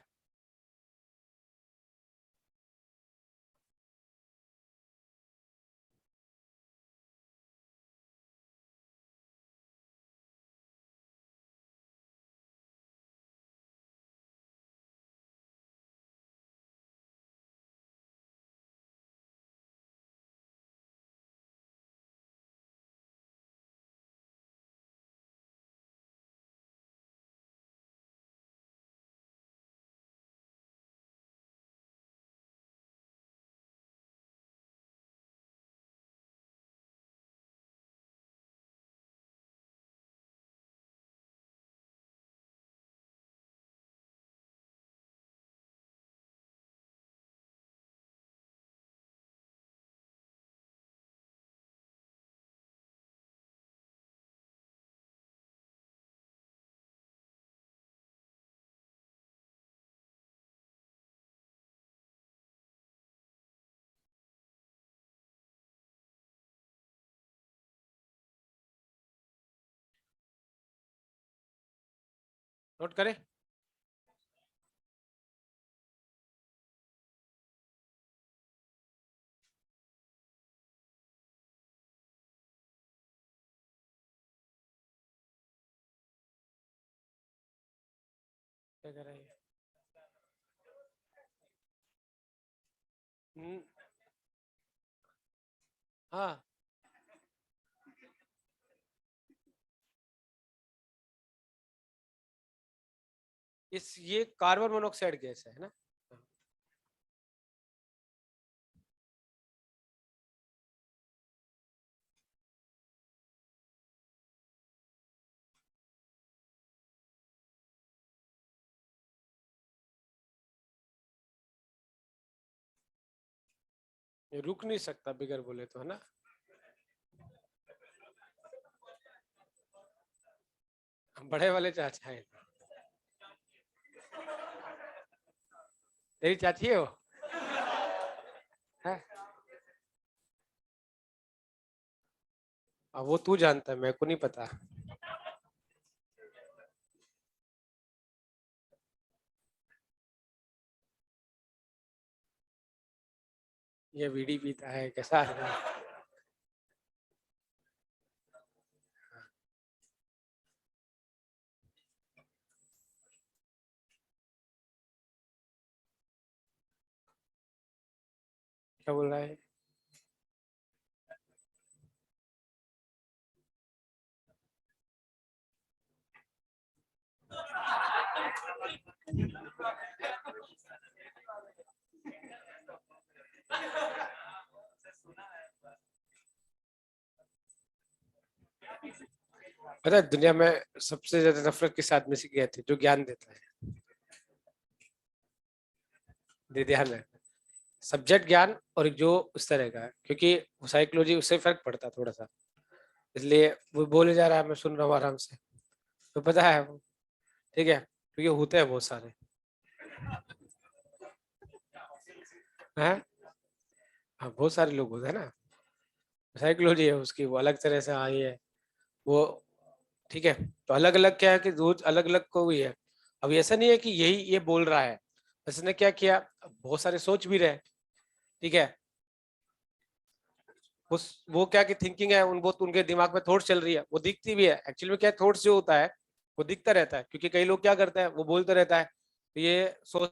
नोट करें? क्या कर रहा है? हाँ, इस ये कार्बन मोनोऑक्साइड गैस है ना? ये रुक नहीं सकता बिगर बोले तो, है ना? बड़े वाले चाचा है। तेरी चाची है वो? है? अब वो तू जानता है, मेरे को नहीं पता। ये बीड़ी पीता है कैसा आदमी है? क्या बोल रहा है? पता है दुनिया में सबसे ज्यादा नफरत किस आदमी से की जाती है? जो ज्ञान देता है। दे ध्यान है। सब्जेक्ट ज्ञान और एक जो उस तरह का है, क्योंकि साइकोलॉजी उससे फर्क पड़ता है थोड़ा सा, इसलिए वो बोले जा रहा है, मैं सुन रहा हूँ आराम से। तो पता है वो, ठीक है, क्योंकि होते हैं बहुत सारे हैं। हाँ, बहुत सारे लोग होते हैं ना। साइकोलॉजी है उसकी, वो अलग तरह से आई है वो। ठीक है, तो अलग अलग क्या है कि रोज अलग अलग को भी है। अब ऐसा नहीं है कि यही ये बोल रहा है, उसने क्या किया, बहुत सारे सोच भी रहे। ठीक है, उस वो क्या की थिंकिंग है, उन वो उनके दिमाग में थॉट्स चल रही है, वो दिखती भी है। एक्चुअली में क्या थॉट्स जो होता है वो दिखता रहता है, क्योंकि कई लोग क्या करते हैं, वो बोलते रहता है तो ये सोच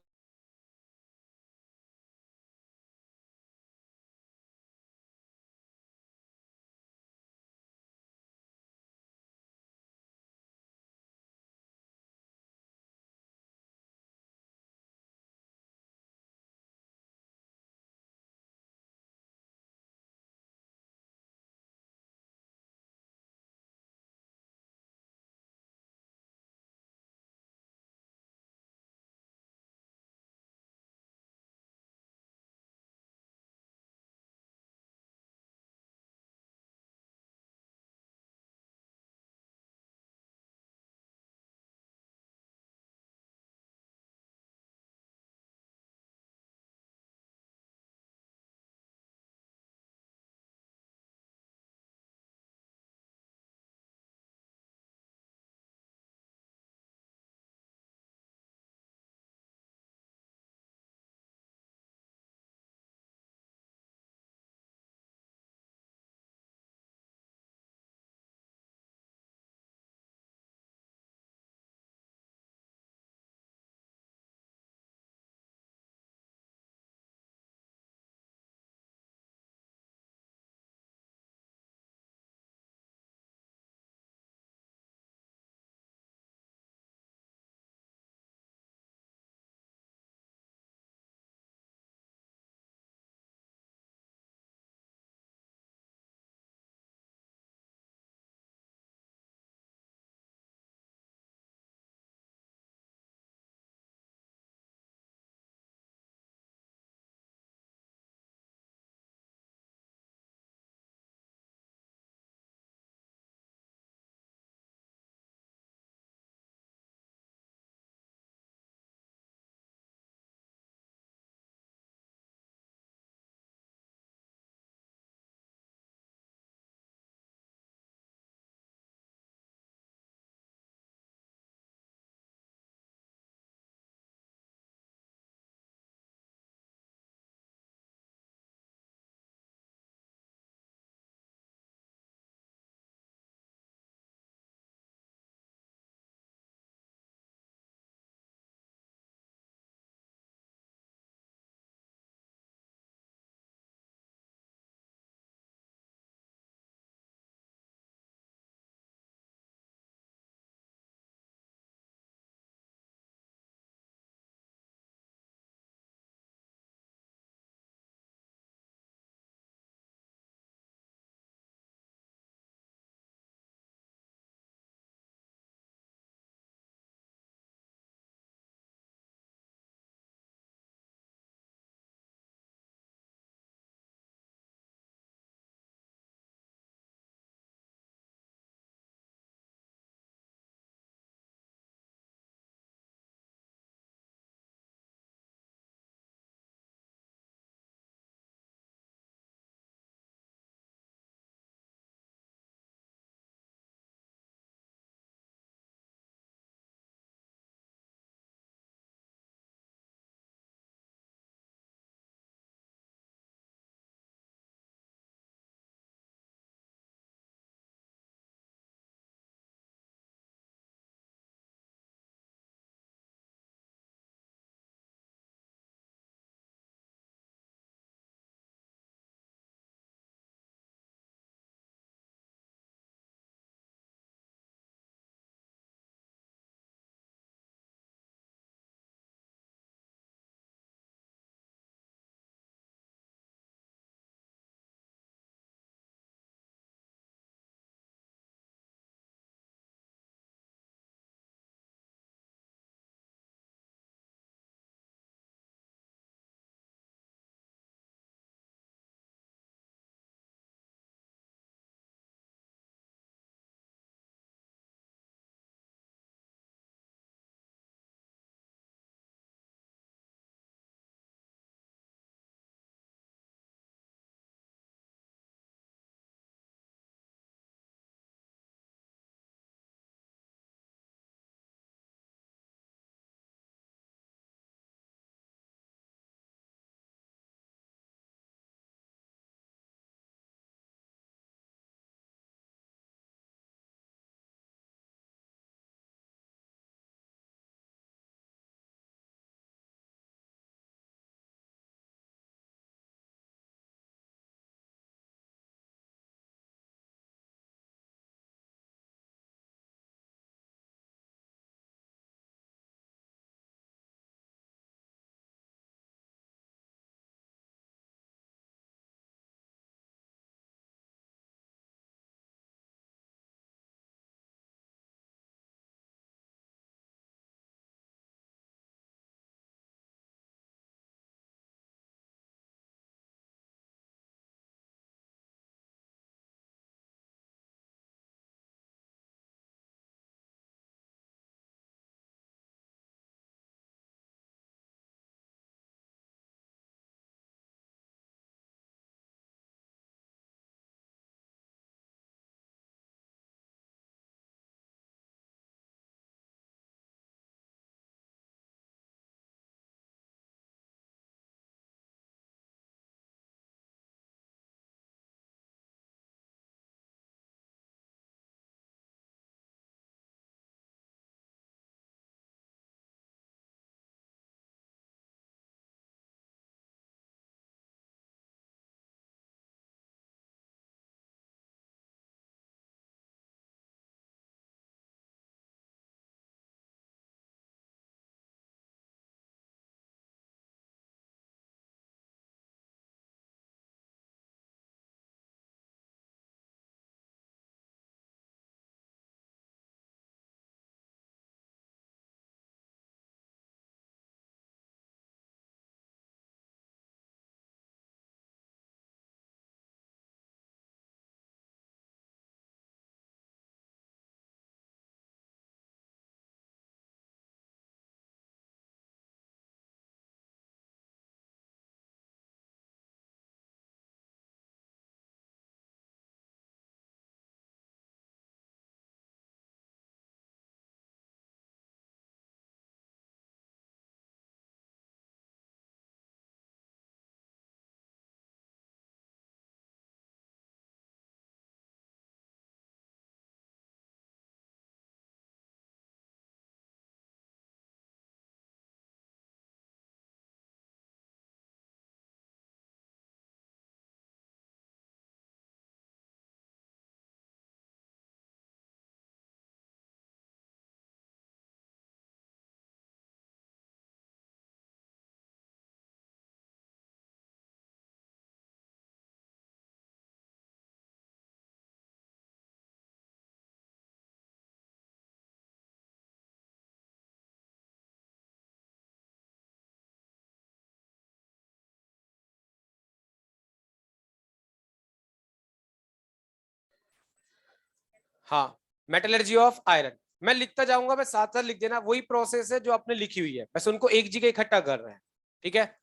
हाँ, मेटलर्जी ऑफ आयरन। मैं लिखता जाऊंगा, मैं साथ साथ लिख देना, वही प्रोसेस है जो आपने लिखी हुई है, बस उनको एक जगह इकट्ठा कर रहे हैं। ठीक है,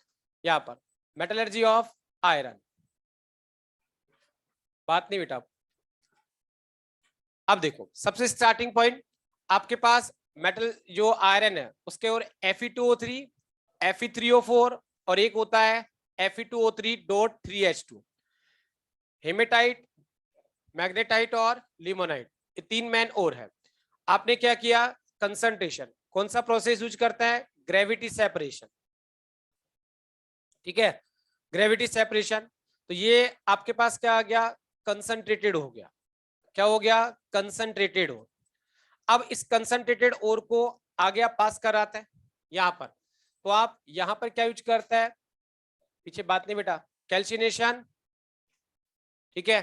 यहाँ पर मेटलर्जी ऑफ आयरन, बात नहीं बेटा। अब देखो, सबसे स्टार्टिंग पॉइंट आपके पास मेटल जो आयरन है उसके और Fe2O3, Fe3O4 और एक होता है Fe2O3.3H2। हेमेटाइट, मैग्नेटाइट और लिमोनाइट, ये तीन मैन और है। आपने क्या किया, कंसंट्रेशन, कौन सा प्रोसेस यूज करता है, ग्रेविटी सेपरेशन। ठीक है, ग्रेविटी सेपरेशन। तो ये आपके पास क्या आ गया, कंसंट्रेटेड हो गया। क्या हो गया, कंसंट्रेटेड हो। अब इस कंसंट्रेटेड ओर को आगे आप पास कराते हैं यहां पर, तो आप यहां पर क्या यूज करता है, पीछे बात नहीं बेटा, कैल्सिनेशन। ठीक है,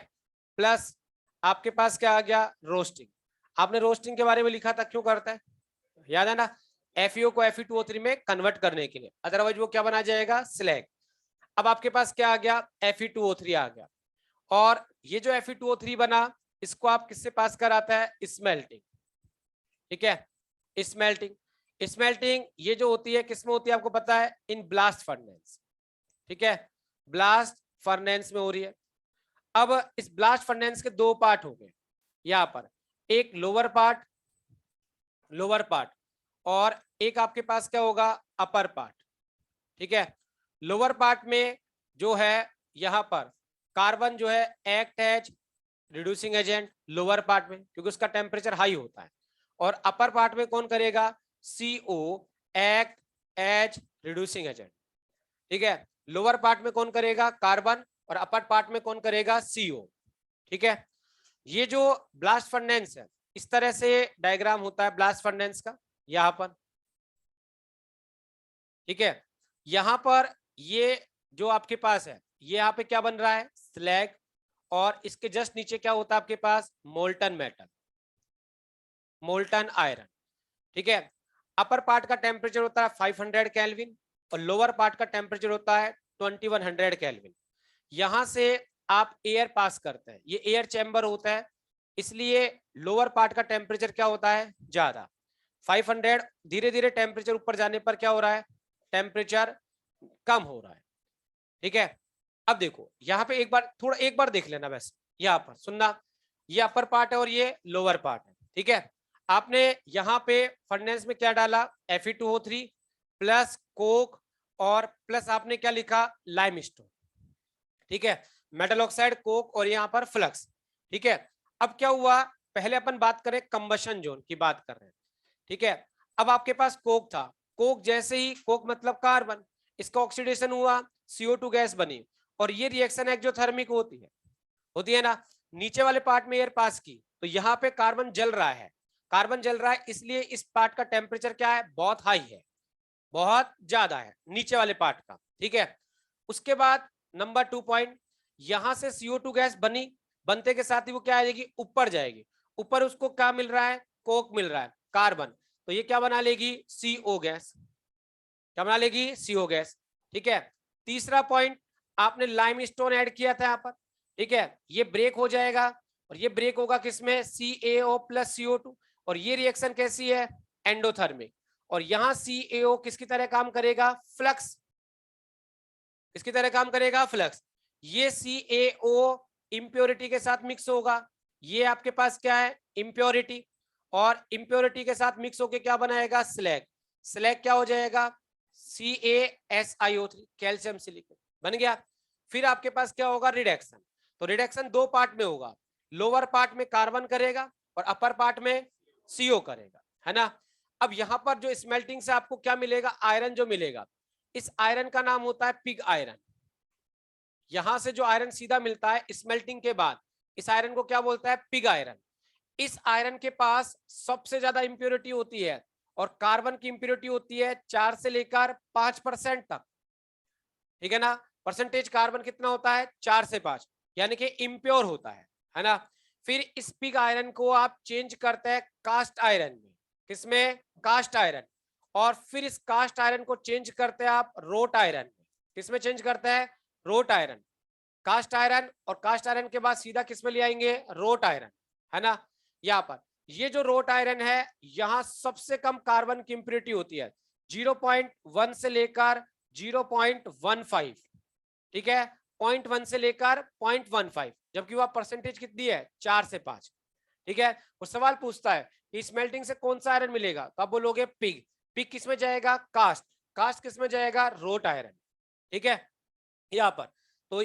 प्लस आपके पास क्या आ गया, रोस्टिंग। आपने रोस्टिंग के बारे में लिखा था, क्यों करता है, याद है ना, FeO को Fe2O3 में कन्वर्ट करने के लिए, अदरवाइज वो क्या बना जाएगा, स्लैग। अब आपके पास क्या आ गया, Fe2O3 आ गया, और ये जो Fe2O3 बना, इसको आप किससे पास कराता है, स्मेल्टिंग। ठीक है, स्मेल्टिंग। स्मेल्टिंग ये जो होती है किसमें होती है आपको पता है, इन ब्लास्ट फर्नेस। ठीक है, ब्लास्ट फर्नेस में हो रही है। अब इस ब्लास्ट फर्नेस के दो पार्ट हो गए यहाँ पर, एक लोअर पार्ट, लोअर पार्ट, और एक आपके पास क्या होगा, अपर पार्ट। ठीक है, लोअर पार्ट में जो है यहाँ पर कार्बन जो है act as reducing agent lower part में, क्योंकि उसका टेम्परेचर हाई होता है, और अपर पार्ट में कौन करेगा, CO act as reducing agent. ठीक है, लोअर पार्ट में कौन करेगा, कार्बन, और अपर पार्ट में कौन करेगा, CO। ठीक है, ये जो ब्लास्ट फर्नेस है, इस तरह से डायग्राम होता है ब्लास्ट फर्नेस का यहां पर। ठीक है, यहां पर ये जो आपके पास है, ये यहाँ पे क्या बन रहा है, स्लैग, और इसके जस्ट नीचे क्या होता है आपके पास, मोल्टन मेटल, मोल्टन आयरन। ठीक है, अपर पार्ट का टेम्परेचर होता है 500 केल्विन, और लोअर पार्ट का टेम्परेचर होता है 2100 केल्विन। यहां से आप एयर पास करते हैं, ये एयर चैम्बर होता है, इसलिए लोअर पार्ट का टेम्परेचर क्या होता है, ज्यादा 500। धीरे धीरे टेम्परेचर ऊपर जाने पर क्या हो रहा है, टेम्परेचर कम हो रहा है। ठीक है, अब देखो यहाँ पे एक बार, थोड़ा एक बार देख लेना, बस यहाँ पर सुनना, ये अपर पार्ट है और ये लोअर पार्ट है। ठीक है, आपने यहाँ पे फर्नेस में क्या डाला, Fe2O3 प्लस कोक, और प्लस आपने क्या लिखा, लाइमस्टोन। ठीक है, मेटल ऑक्साइड, कोक, और यहाँ पर फ्लक्स। ठीक है, अब क्या हुआ, पहले अपन बात करें कंबशन जोन की बात कर रहे हैं। ठीक है, अब आपके पास कोक था, कोक जैसे ही, कोक मतलब कार्बन, इसका ऑक्सीडेशन हुआ, CO2 गैस बनी, और ये रिएक्शन एक्सोथर्मिक होती है ना। नीचे वाले पार्ट में एयर पास की, तो यहाँ पे कार्बन जल रहा है, कार्बन जल रहा है, इसलिए इस पार्ट का टेम्परेचर क्या है, बहुत हाई है, बहुत ज्यादा है नीचे वाले पार्ट का। ठीक है, उसके बाद नंबर 2 पॉइंट, यहां से CO2 गैस बनी, बनते के साथ ही वो क्या आ जाएगी, ऊपर जाएगी, ऊपर उसको क्या मिल रहा है, कोक मिल रहा है, कार्बन, तो ये क्या बना लेगी, CO गैस, क्या बना लेगी, CO गैस। ठीक है, तीसरा पॉइंट, आपने लाइमस्टोन ऐड किया था यहाँ पर। ठीक है, ये ब्रेक हो जाएगा, और ये ब्रेक होगा किसमें, CaO प्लस CO2, और ये रिएक्शन कैसी है, एंडोथर्मिक, और यहां CaO किसकी तरह काम करेगा, फ्लक्स, किसकी तरह काम करेगा, फ्लक्स। ये CaO इंप्योरिटी के साथ मिक्स होगा, ये आपके पास क्या है, इंप्योरिटी, और इंप्योरिटी के साथ मिक्स होके क्या बनाएगा, स्लैग। स्लैग क्या हो जाएगा, CaSiO3, कैल्शियम सिलिकेट बन गया। फिर आपके पास क्या होगा, रिडक्शन। तो रिडक्शन दो पार्ट में होगा, लोअर पार्ट में कार्बन करेगा, और अपर पार्ट में CO करेगा, है ना। अब यहां पर जो स्मेल्टिंग से आपको क्या मिलेगा, आयरन जो मिलेगा, इस आयरन का नाम होता है पिग आयरन। यहां से जो आयरन सीधा मिलता है स्मेल्टिंग के बाद, इस आयरन को क्या बोलता है, पिग आयरन। इस आयरन के पास सबसे ज्यादा इंप्योरिटी होती है, और कार्बन की इंप्योरिटी होती है 4 से लेकर 5% तक। ठीक है ना, परसेंटेज कार्बन कितना होता है, 4 से 5, यानी कि इम्प्योर होता है ना। फिर इस पिग आयरन को आप चेंज करते हैं कास्ट आयरन में, किसमें, कास्ट आयरन, और फिर इस कास्ट आयरन को चेंज करते हैं आप रोट आयरन में, किसमें चेंज करते हैं, रोट आयरन। कास्ट आयरन, और कास्ट आयरन के बाद सीधा किसमें ले आएंगे, रोट आयरन, है ना। यहाँ पर ये जो रोट आयरन है, यहाँ सबसे कम कार्बन की इंप्योरिटी होती है 0.1 से लेकर 0.15, ठीक है, 0.1 से लेकर 0.15, जबकि वह परसेंटेज कितनी है 4 से 5, ठीक है। वो सवाल पूछता है कि स्मेल्टिंग से कौन सा आयरन मिलेगा, तो आप बोलोगे पिग। पिग किस में जाएगा, कास्ट। कास्ट किस में जाएगा, रोट आयरन, ठीक है, यहाँ पर। तो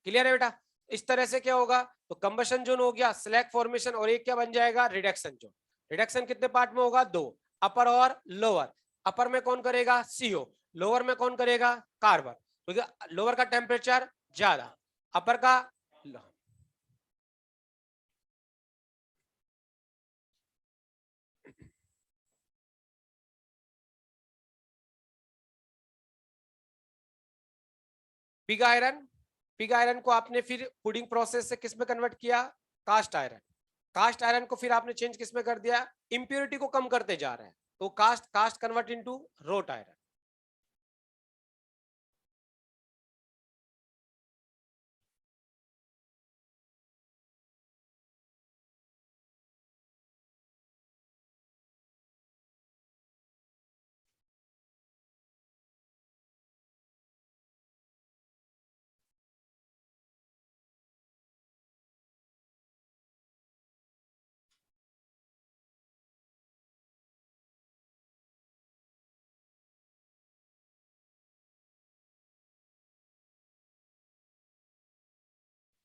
क्लियर है बेटा। इस तरह से क्या होगा, तो कंबशन जोन हो गया, स्लैग फॉर्मेशन, और एक क्या बन जाएगा, रिडक्शन जोन। रिडक्शन कितने पार्ट में होगा, 2, अपर और लोअर। अपर में कौन करेगा, सीओ, लोअर में कौन करेगा, कार्बन, क्योंकि लोअर का टेम्परेचर ज्यादा, अपर का पिग आयरन। पिग आयरन को आपने फिर पुडिंग प्रोसेस से किस में कन्वर्ट किया, कास्ट आयरन। कास्ट आयरन को फिर आपने चेंज किस में कर दिया, इंप्योरिटी को कम करते जा रहे हैं, तो cast cast convert into wrought iron.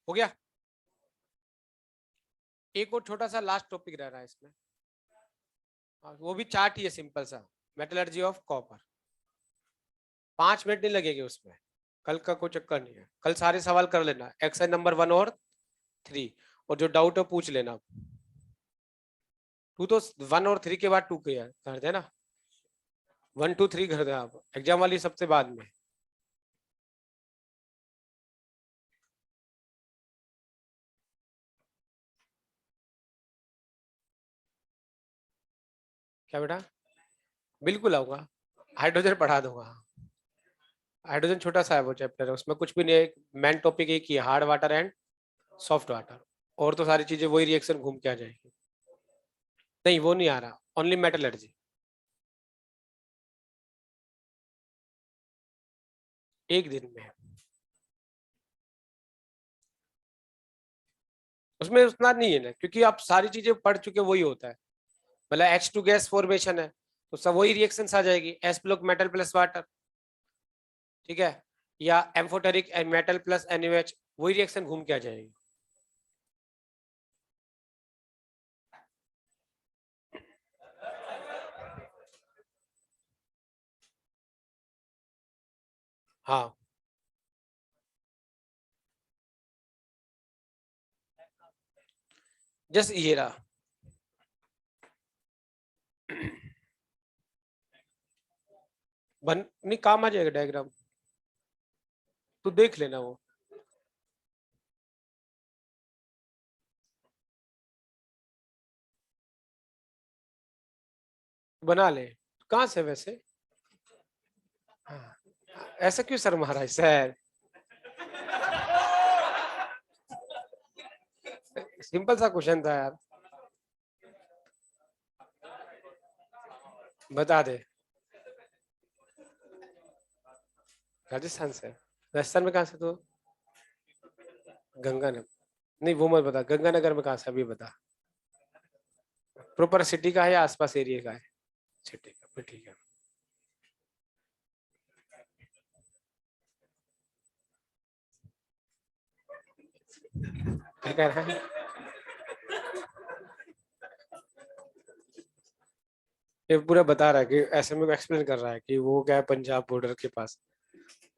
हो गया। एक और छोटा सा लास्ट टॉपिक रह रहा है इसमें, वो भी चार्ट ही है सिंपल सा, मेटलर्जी ऑफ कॉपर। 5 मिनट नहीं लगेगी उसमें, कल का कोई चक्कर नहीं है, कल सारे सवाल कर लेना, एक्सरसाइज नंबर 1 और 3, और जो डाउट है पूछ लेना। 2 तो 1 और 3 के बाद 2 के कर देना, 1 2 3 कर दे आप, एग्जाम वाली सबसे बाद में। क्या बेटा, बिल्कुल आऊंगा, हाइड्रोजन पढ़ा दूंगा। हाइड्रोजन छोटा सा है वो चैप्टर है, उसमें कुछ भी नहीं है, मेन टॉपिक एक ही है, hard water and soft water, और तो सारी चीजें वही रिएक्शन घूम के आ जाएगी। नहीं वो नहीं आ रहा, ओनली मेटलर्जी, एक दिन में। उसमें उतना नहीं है ना, क्योंकि आप सारी चीजें पढ़ चुके, वही होता है, मतलब H2 गैस फॉर्मेशन है, तो सब वही रिएक्शन आ जाएगी, S block metal plus water, ठीक है, या एम्फोटेरिक मेटल प्लस NaOH, वही रिएक्शन घूम के आ जाएगी। हाँ जस्ट ये रहा। बन नहीं, काम आ जाएगा डायग्राम, तो देख लेना वो। बना ले, कहाँ से वैसे। हाँ, ऐसा क्यों सर मारा है सर, सिंपल सा क्वेश्चन था यार, बता दे। राजस्थान से, राजस्थान में कहाँ से तो, गंगानगर, नहीं वो मत बता, गंगानगर में कहाँ से अभी बता, प्रॉपर सिटी का है या आसपास एरिया का है, सिटी का फिर ठीक है। क्या कह रहा है, ये पूरा बता रहा है कि ऐसे में एक्सप्लेन कर रहा है कि वो क्या है, पंजाब बॉर्डर के पास,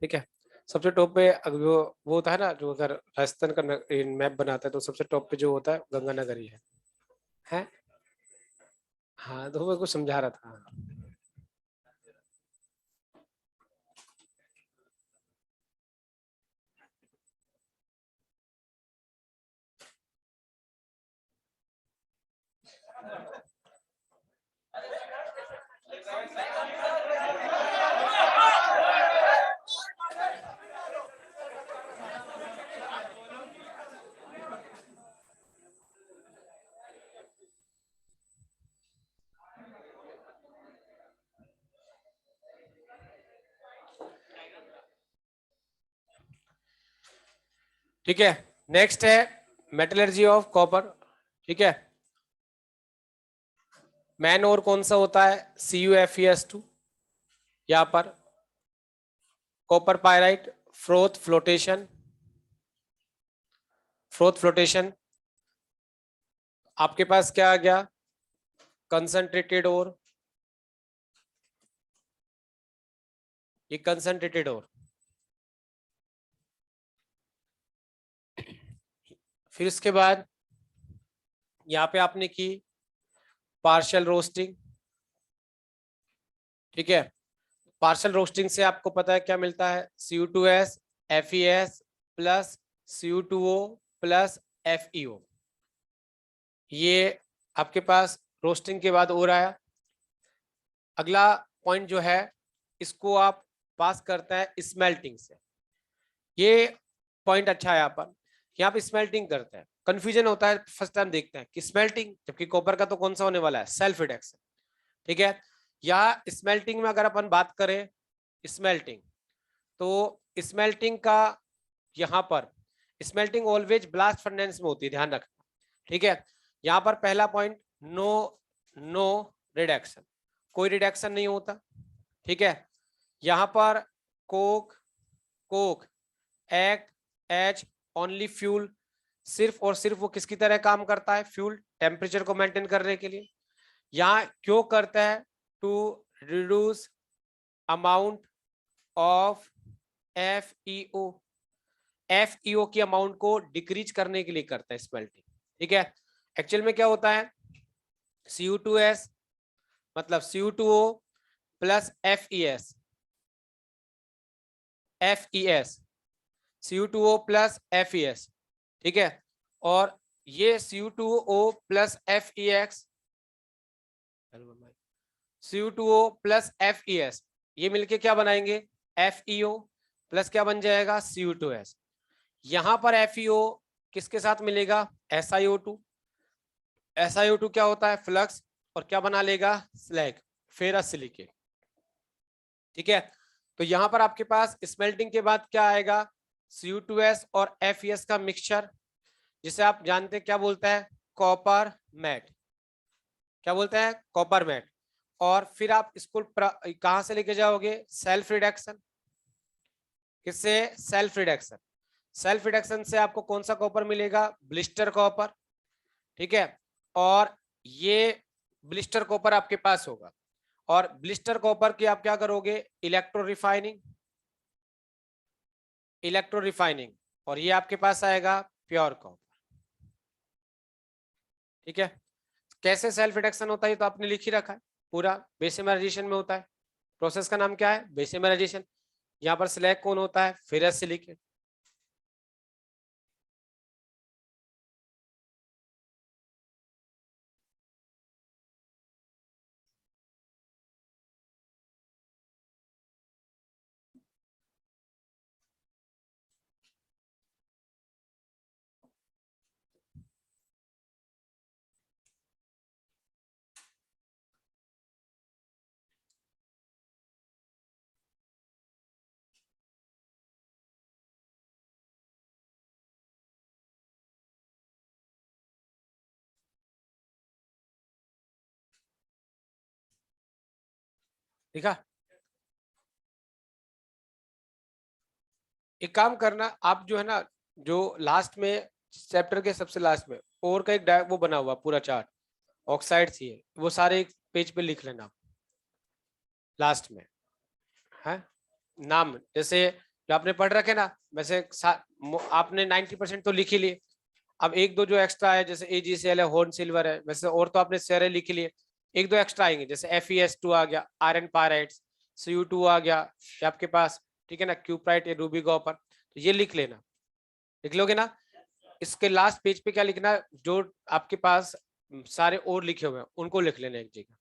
ठीक है। सबसे टॉप पे वो होता है ना, जो अगर राजस्थान का मैप बनाता है तो सबसे टॉप पे जो होता है गंगानगर ही है। हाँ तो मैं कुछ समझा रहा था। ठीक है, नेक्स्ट है मेटलर्जी ऑफ कॉपर। ठीक है, मैन और कौन सा होता है, CuFeS2, यहां पर copper pyrite, froth flotation, froth flotation. आपके पास क्या आ गया, कंसंट्रेटेड और, ये कंसंट्रेटेड और। फिर इसके बाद यहाँ पे आपने की पार्शियल रोस्टिंग। ठीक है, पार्शियल रोस्टिंग से आपको पता है क्या मिलता है, Cu2S FeS plus Cu2O plus FeO। ये आपके पास रोस्टिंग के बाद हो रहा है। अगला पॉइंट जो है इसको आप पास करते हैं स्मेल्टिंग से। ये पॉइंट अच्छा है, यहाँ पर स्मेल्टिंग करते हैं, कंफ्यूजन होता है फर्स्ट टाइम देखते हैं कि स्मेल्टिंग, जबकि कॉपर का तो कौन सा होने वाला है, सेल्फ रिडक्शन। ठीक है, या स्मेल्टिंग में अगर अपन बात करें स्मेल्टिंग, तो स्मेल्टिंग का यहाँ पर स्मेल्टिंग ऑलवेज ब्लास्ट फर्नेस में होती है, ध्यान रखना। ठीक है, यहाँ पर पहला पॉइंट, नो रिडक्शन, कोई रिडक्शन नहीं होता। ठीक है, यहाँ पर coke act as only fuel, सिर्फ और सिर्फ वो किसकी तरह काम करता है, फ्यूल, टेम्परेचर को मेंटेन करने के लिए। यहाँ क्यों करता है, to reduce amount of FeO, FeO की अमाउंट को डिक्रीज करने के लिए करता है स्मेल्टिंग। ठीक है, एक्चुअल में क्या होता है, Cu2S मतलब Cu2O plus FeS, Cu2O plus FeS। ठीक है, और ये Cu2O plus FeX, Cu2O plus FeS, ये मिलके क्या बनाएंगे, FeO प्लस क्या बन जाएगा, Cu2S। यहां पर FeO किसके साथ मिलेगा, SiO2। SiO2 क्या होता है, फ्लक्स, और क्या बना लेगा, स्लैग, फेरस सिलिकेट। ठीक है, तो यहां पर आपके पास स्मेल्टिंग के बाद क्या आएगा, Cu2S और FeS का मिक्सचर, जिसे आप जानते हैं क्या बोलता है, कॉपर मैट। क्या बोलते हैं, कॉपर मैट। और फिर आप इसको कहां से लेके जाओगे, सेल्फ रिडक्शन। किससे, सेल्फ रिडक्शन। सेल्फ रिडक्शन से आपको कौन सा कॉपर मिलेगा, ब्लिस्टर कॉपर। ठीक है, और ये ब्लिस्टर कॉपर आपके पास होगा, और ब्लिस्टर कॉपर की आप क्या करोगे, इलेक्ट्रो रिफाइनिंग, और ये आपके पास आएगा प्योर कॉपर। ठीक है, कैसे सेल्फ रिडक्शन होता है तो आपने लिख ही रखा है, पूरा बेसिमराइजेशन में होता है। प्रोसेस का नाम क्या है, बेसिमराइजेशन। यहाँ पर स्लैग कौन होता है, फेरस सिलिकेट। ठीक है, एक काम करना आप, जो है ना, जो लास्ट में चैप्टर के सबसे लास्ट में और का एक वो बना हुआ पूरा चार्ट, ऑक्साइड सी है, वो सारे एक पेज पे लिख लेना लास्ट में है, नाम जैसे जो आपने पढ़ रखे ना, वैसे आपने 90% तो लिख ही लिए। अब एक दो जो एक्स्ट्रा है, जैसे AgCl है, हॉर्न सिल्वर है, वैसे और तो आपने सारे लिख लिए, एक दो एक्स्ट्रा आएंगे, जैसे FeS2 आ गया, आयरन पायराइट्स, Cu2 आ गया ये आपके पास। ठीक है ना, क्यूप्राइट या रूबी कॉपर, तो ये लिख लेना, लिख लोगे ना। इसके लास्ट पेज पे क्या लिखना, जो आपके पास सारे और लिखे हुए हैं उनको लिख लेना एक जगह,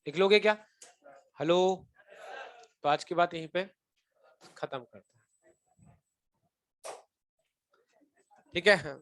लिख लोगे क्या, हेलो। तो आज की बात यहीं पे खत्म करते हैं। ठीक है।